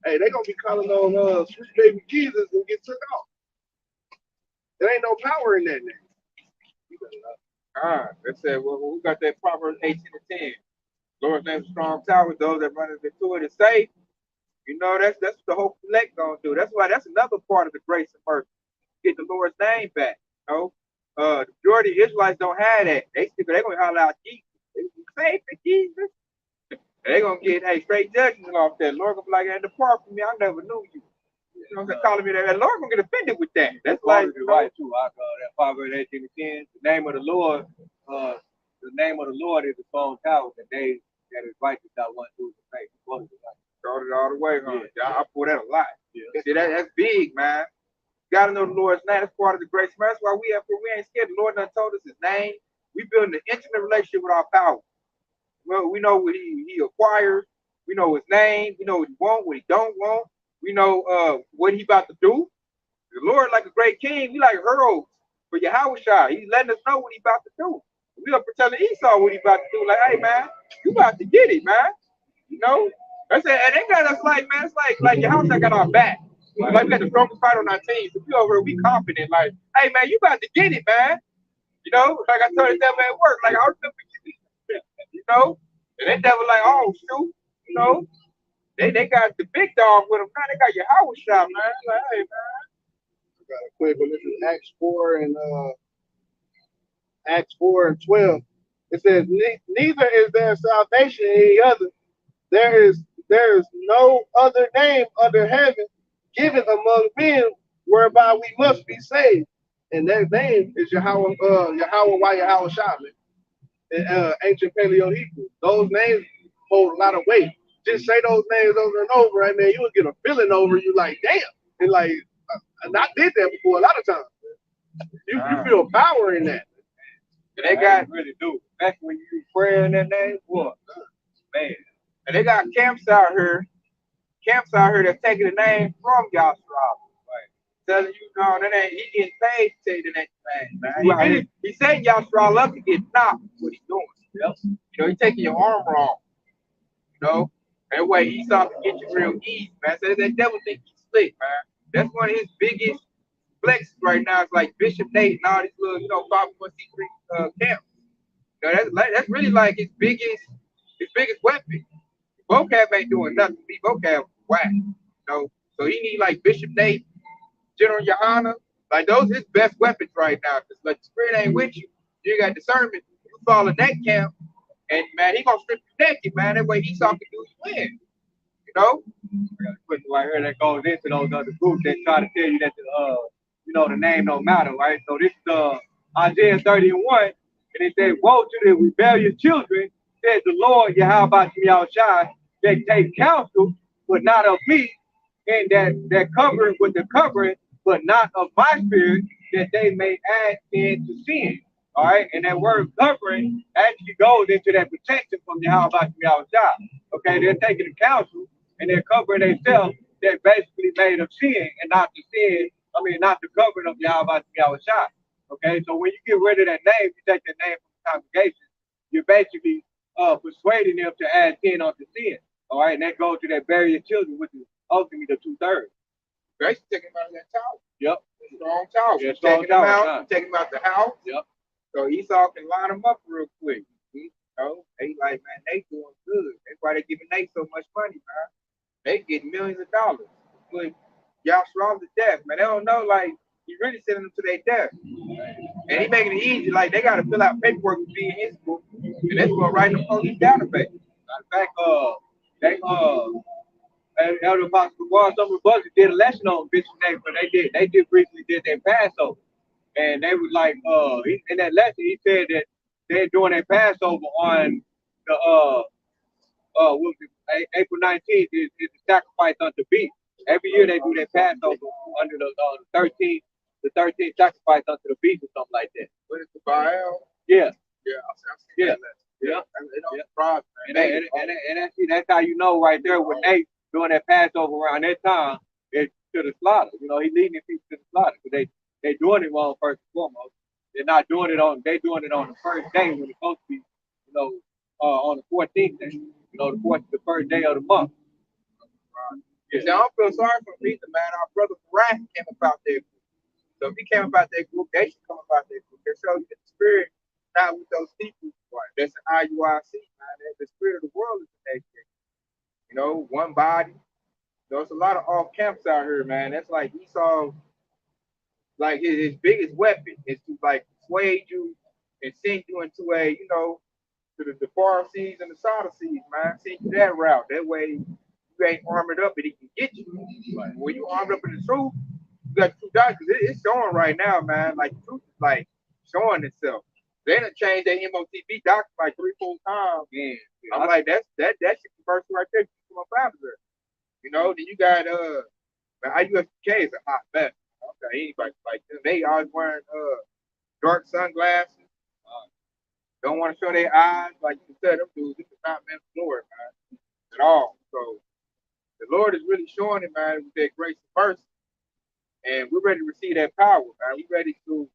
Hey, they gonna be calling on sweet baby Jesus and get took off. There ain't no power in that name. They said, well, who got that Proverbs 18:10? Lord's name is strong tower. Those that run into it is safe. You know, that's what the whole elect gonna do. That's why that's another part of the grace and mercy. Get the Lord's name back. You know, the majority of Israelites don't have that. They're gonna holler out Jesus. They safe in Jesus. They're gonna get straight judgment off that. Lord gonna be like, hey, depart from me, I never knew you. You know, they're calling me that. Lord gonna get offended with that. That's like right too. I call that Proverbs 18:10. The name of the Lord is a strong tower, and they that is righteous that one who is faith. Started all the way, huh? Yeah. I pull that a lot. Yeah. See, that's big, man. You gotta know the Lord's name. That's part of the grace. That's why we ain't scared. The Lord done told us his name. We building an intimate relationship with our power. Well, we know what he acquires. We know his name. We know what he want, what he don't want. We know what he about to do. The Lord, like a great king, we like heralds for Yahweh Shai. He's letting us know what he about to do. We up for telling Esau what he about to do. Like, hey man, you about to get it, man. You know? That's it. And they got us like, man, it's like Yahweh Shai got our back. Like we got the strongest fight on our team. So we over here, we confident. Like, hey man, you about to get it, man. You know, like I told the devil at work. Like I remember you know, and that devil like, oh shoot, you know. They got the big dog with them now. They got your house shot, man. Like, hey, man. I got a quick one. This is Acts 4 and 12. It says, neither is there salvation in any other. There is no other name under heaven given among men whereby we must be saved. And that name is Yahweh Shai, in ancient Paleo Hebrew. Those names hold a lot of weight. Just say those names over and over, and man, you would get a feeling over you like, damn. And like, I did that before a lot of times. You feel power in that. And they got really do. Back when you pray in that name, what? Man. And they got camps out here that's taking the name from Yahshua. Telling you, no, that ain't, he getting paid to say the next name, man. He saying Yahshua love to get knocked. What he's doing. Yep. You know, he's taking your armor off. You know, that way Esau can get you real easy, man. So that devil think he's slick, man. That's one of his biggest flexes right now. It's like Bishop Nate and all these little, 5.C3 camps. You know, that's really like his biggest weapon. Vocab ain't doing nothing. Vocab whack. You know, so he need like Bishop Nate, General Yohana, like those his best weapons right now. Cause like the spirit ain't with you. You got discernment. You fall in that camp, and man, he gonna strip you naked, man. That way Esau can do you in. You know? I got a question right here that goes into those other groups that try to tell you that the name don't matter, right? So this is Isaiah 30 and 1, and it says, woe to the rebellious children, says the Lord Yahweh Yahushua, that take counsel, but not of me, and that covering with the covering, but not of my spirit, that they may add into sin. All right, and that word covering actually goes into that protection from Yahweh Yahushua. Okay, they're taking the counsel and they're covering themselves that basically made of sin and not the sin, not the covering of Yahweh Yahushua. Okay, so when you get rid of that name, you take the name from the congregation, you're basically persuading them to add sin onto sin. All right, and that goes to that bury your children, which is ultimately the 2/3. Basically taking them out of that tower. Yep. Strong tower. Yeah, taking them out, taking them out the house. Yep. So Esau can line them up real quick. You know, they like, man, they doing good. That's why they giving Nate so much money, man. They get millions of dollars. But y'all strong to death, man. They don't know, like, he really sending them to their death. And he making it easy, like they gotta fill out paperwork to be in his book. And that's what writing the police database. In fact, Elder Apostle Bar, some of us did a lesson on Bishop Nate, but they just recently did their Passover. And they was like, in that lesson, he said that they're doing their Passover on the April 19th is the sacrifice unto beast. Every year they do their Passover under the 13th sacrifice unto the beast or something like that. What is the Baal? Yeah. Yeah, I've seen that lesson. Yeah. It don't And that's how you know right there when they doing that Passover around that time, it's to the slaughter. You know, he leading people to the slaughter because they doing it wrong first and foremost. They're not doing it on the first day when it's supposed to be, on the 14th day. You know, the first day of the month. Yeah. Now I feel sorry for Peter, man. Our brother Barak came about their group. So if he came about their group, they should come about their group. They show you that the spirit not with those people. Right. That's an IUIC, man. The spirit of the world is the next thing. You know, one body. There's a lot of off camps out here, man. That's like Esau, like his biggest weapon is to like persuade you and send you into a, to the far seas and the southern seas, man. Send you that route. That way you ain't armored up and he can get you. Like, when you armed up in the truth, you got the truth out because it's showing right now, man. Like the truth is like showing itself. They done changed their MOTB doctrine like 3-4 times. Man, I'm like, that should convert right there. Come up out of there. You know, then you got IUFK is a hot mess. Okay, anybody like them. They always wearing dark sunglasses. Don't want to show their eyes. Like you said, them dudes, this is not meant for Lord, man. At all. So the Lord is really showing it, man, with that grace and mercy. And we're ready to receive that power, man. We're ready to,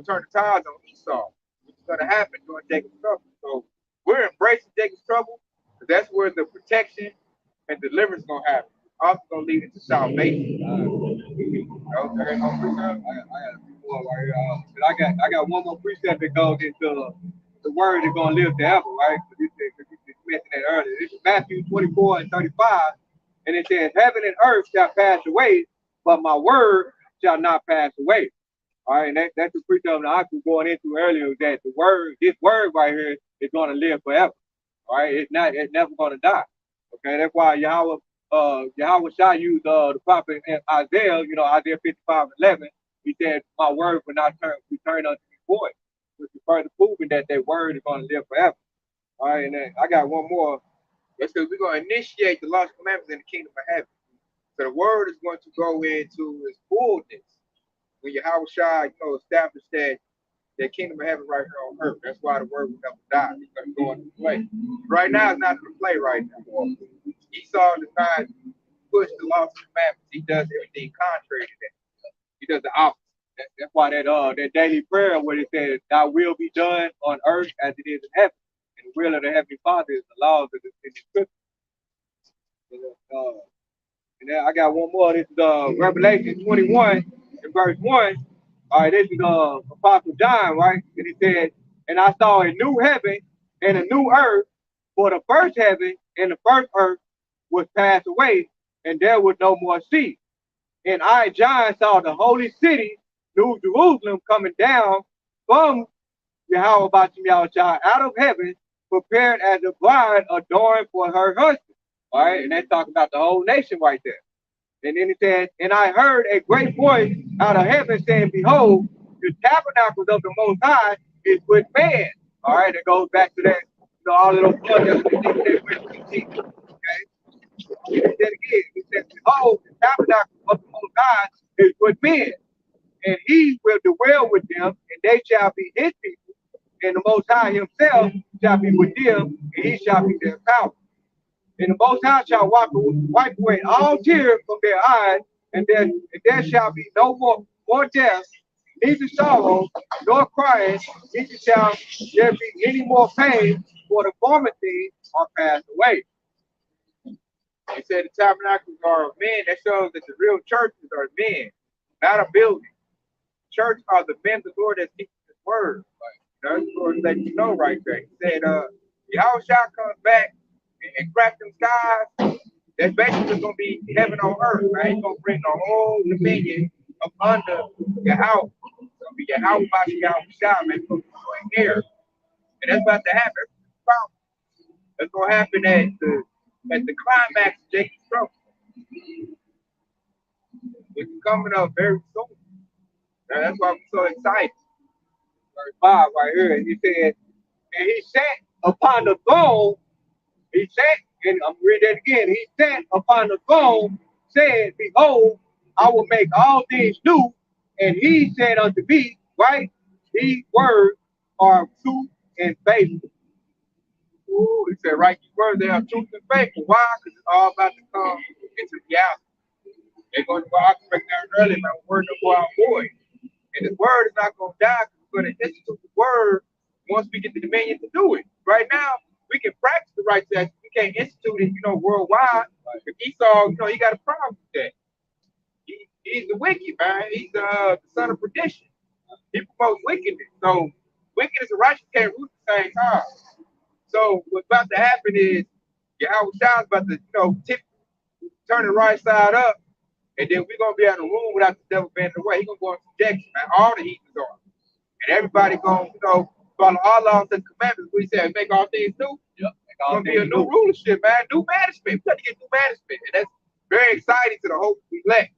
turn the tides on Esau. Which is gonna happen during Jacob's trouble. So we're embracing Jacob's trouble, because that's where the protection and deliverance gonna happen. Also gonna lead into salvation. I got a few more right here. I got one more precept that goes into the word is gonna live forever, right? You mentioned that earlier. This is Matthew 24 and 35, and it says, "Heaven and earth shall pass away, but my word shall not pass away." All right, and that's the precept that I was going into earlier. That this word right here is gonna live forever. All right, it's never gonna die. Okay, that's why Yahweh shall use the prophet Isaiah, Isaiah 55:11. He said, "My word will not return unto me void," which is further proving that word is going to live forever. All right, and then I got one more. That's because we're going to initiate the lost commandments in the kingdom of heaven. So the word is going to go into its fullness when Yahweh Shai, established that that kingdom of heaven right here on earth. That's why the word will never die. It's going to go into play. Right now, it's not in play right now. Esau does not push the laws and commandments. He does everything contrary to that. He does the opposite. That's why that daily prayer where it says, "Thy will be done on earth as it is in heaven," and the will of the heavenly Father is the laws of the scripture. And then I got one more. This is Revelation 21 and verse 1. All right, this is Apostle John, right? And he said, "And I saw a new heaven and a new earth, for the first heaven and the first earth was passed away, and there was no more sea. And I, John, saw the holy city, New Jerusalem, coming down from Yahweh out of heaven, prepared as a bride adorned for her husband." All right, and that's talking about the whole nation right there. And then it says, "And I heard a great voice out of heaven saying, Behold, the tabernacles of the Most High is with man." All right, it goes back to that, all of those brothers that we see. Okay, he said again, he said, "Behold, the tabernacle of the Most High is with men, and he will dwell with them, and they shall be his people, and the Most High himself shall be with them, and he shall be their power. And the Most High shall wipe away all tears from their eyes, and there shall be no more death, neither sorrow, nor crying, neither shall there be any more pain, for the former things are passed away." He said the tabernacles are of men. That shows that the real churches are men, not a building. Church are the men of the Lord that teach his word. That's the Lord letting you know right there. He said, Yahweh shall come back and crack them skies. That's basically going to be heaven on earth, right? He's going to bring the whole dominion up under Yahweh. It's going to be Yahweh by Yahweh Shah, man. It's going to be here. And that's about to happen. That's going to happen at the climax of Jacob's trouble. It's coming up very soon. That's why I'm so excited. Verse 5 right here, and he said, "And he sat upon the throne." He sat, and I'm reading that again. "He sat upon the throne, said, Behold, I will make all things new. And he said unto me, Right, these words are truth and faithful." Ooh, he said, "Right, these words, they are truth and faithful." Why? Because it's all about to come into reality. They're going to go out and break down earlier about word no more our void. And this word is not going to die because we're going to institute the word once we get the dominion to do it. Right now, we can practice the right action. We can't institute it, worldwide. If Esau, he got a problem with that. He's the wicked, man. He's the son of perdition. He promotes wickedness. So wickedness and righteousness can't rule at the same time. So what's about to happen is Yahweh Shah's about to, turn the right side up, and then we're gonna be in a room without the devil being in the way. He's gonna go into subjection, man. All the heathens are. And everybody gonna, follow all laws and commandments. We say make all things new. Yep. It's gonna be a new rulership, man, new management. We got to get new management. And that's very exciting to the hope we elect.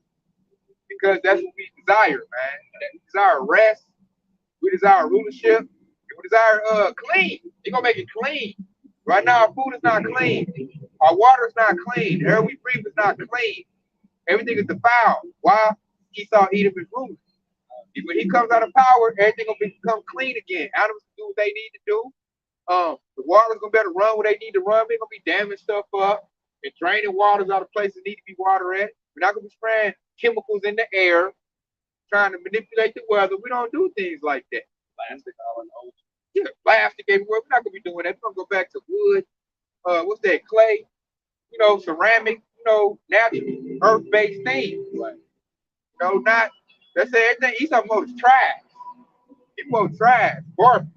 Because that's what we desire, man. We desire rest, we desire rulership, and we desire clean. They're gonna make it clean. Right now, our food is not clean, our water is not clean, the air we breathe is not clean. Everything is defiled. Why? Esau Edom is ruling. When he comes out of power, everything will become clean again. Animals do what they need to do. The water's gonna be able to run where they need to run. They're gonna be damming stuff up and draining waters out of places that need to be water at. We're not gonna be spraying chemicals in the air, trying to manipulate the weather. We don't do things like that. Plastic all in the ocean. Yeah, plastic everywhere. We're not gonna be doing that. We're gonna go back to wood. What's that? Clay. Ceramic. Natural, earth-based things. Right. Not. Let's say everything. Esau promotes trash. He promotes trash, garbage.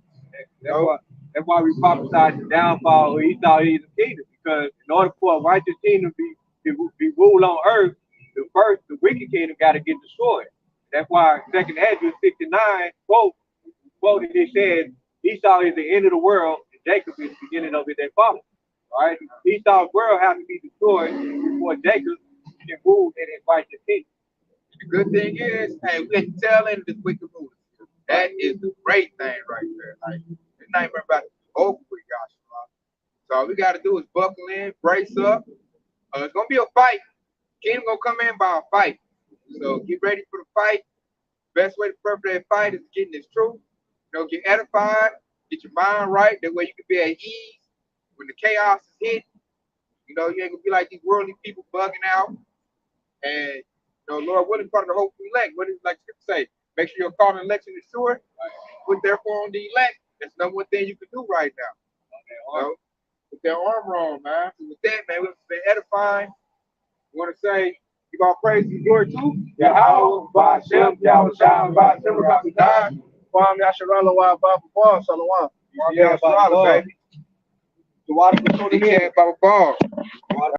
That's why we prophesied the downfall of Esau Edom's kingdom, because in order for a righteous kingdom to be ruled on earth, the wicked kingdom got to get destroyed. That's why 2nd Ezra 69 quoted, it said, Esau is the end of the world, and Jacob is the beginning of it that follows. All right? Esau's world has to be destroyed before Jacob can rule in his righteous kingdom. The good thing is, hey, we can tell in this wicked ruler. That is the great thing right there. Like, it's not even about over with Joshua. So all we got to do is buckle in, brace up. It's gonna be a fight. Kingdom gonna come in by a fight. So get ready for the fight. Best way to prepare for that fight is getting this truth. get edified, get your mind right. That way you can be at ease when the chaos is hit. You ain't gonna be like these worldly people bugging out. And Lord willing, part of the hopeful elect. What does like Scripture say? Make sure your call and election is sure. Put therefore on the elect. That's number one thing you can do right now. Put that armor on, man. So with that, man, we've been edifying. We want to say, give all praise and glory to Yahweh, Ba'Shem, Yahweh, Shalom, Ba'Shem, Ba'Shem, Kwam Yasharala wa Baba Ball, Salawam. Yahweh, baby. The water was so the Baba Ball.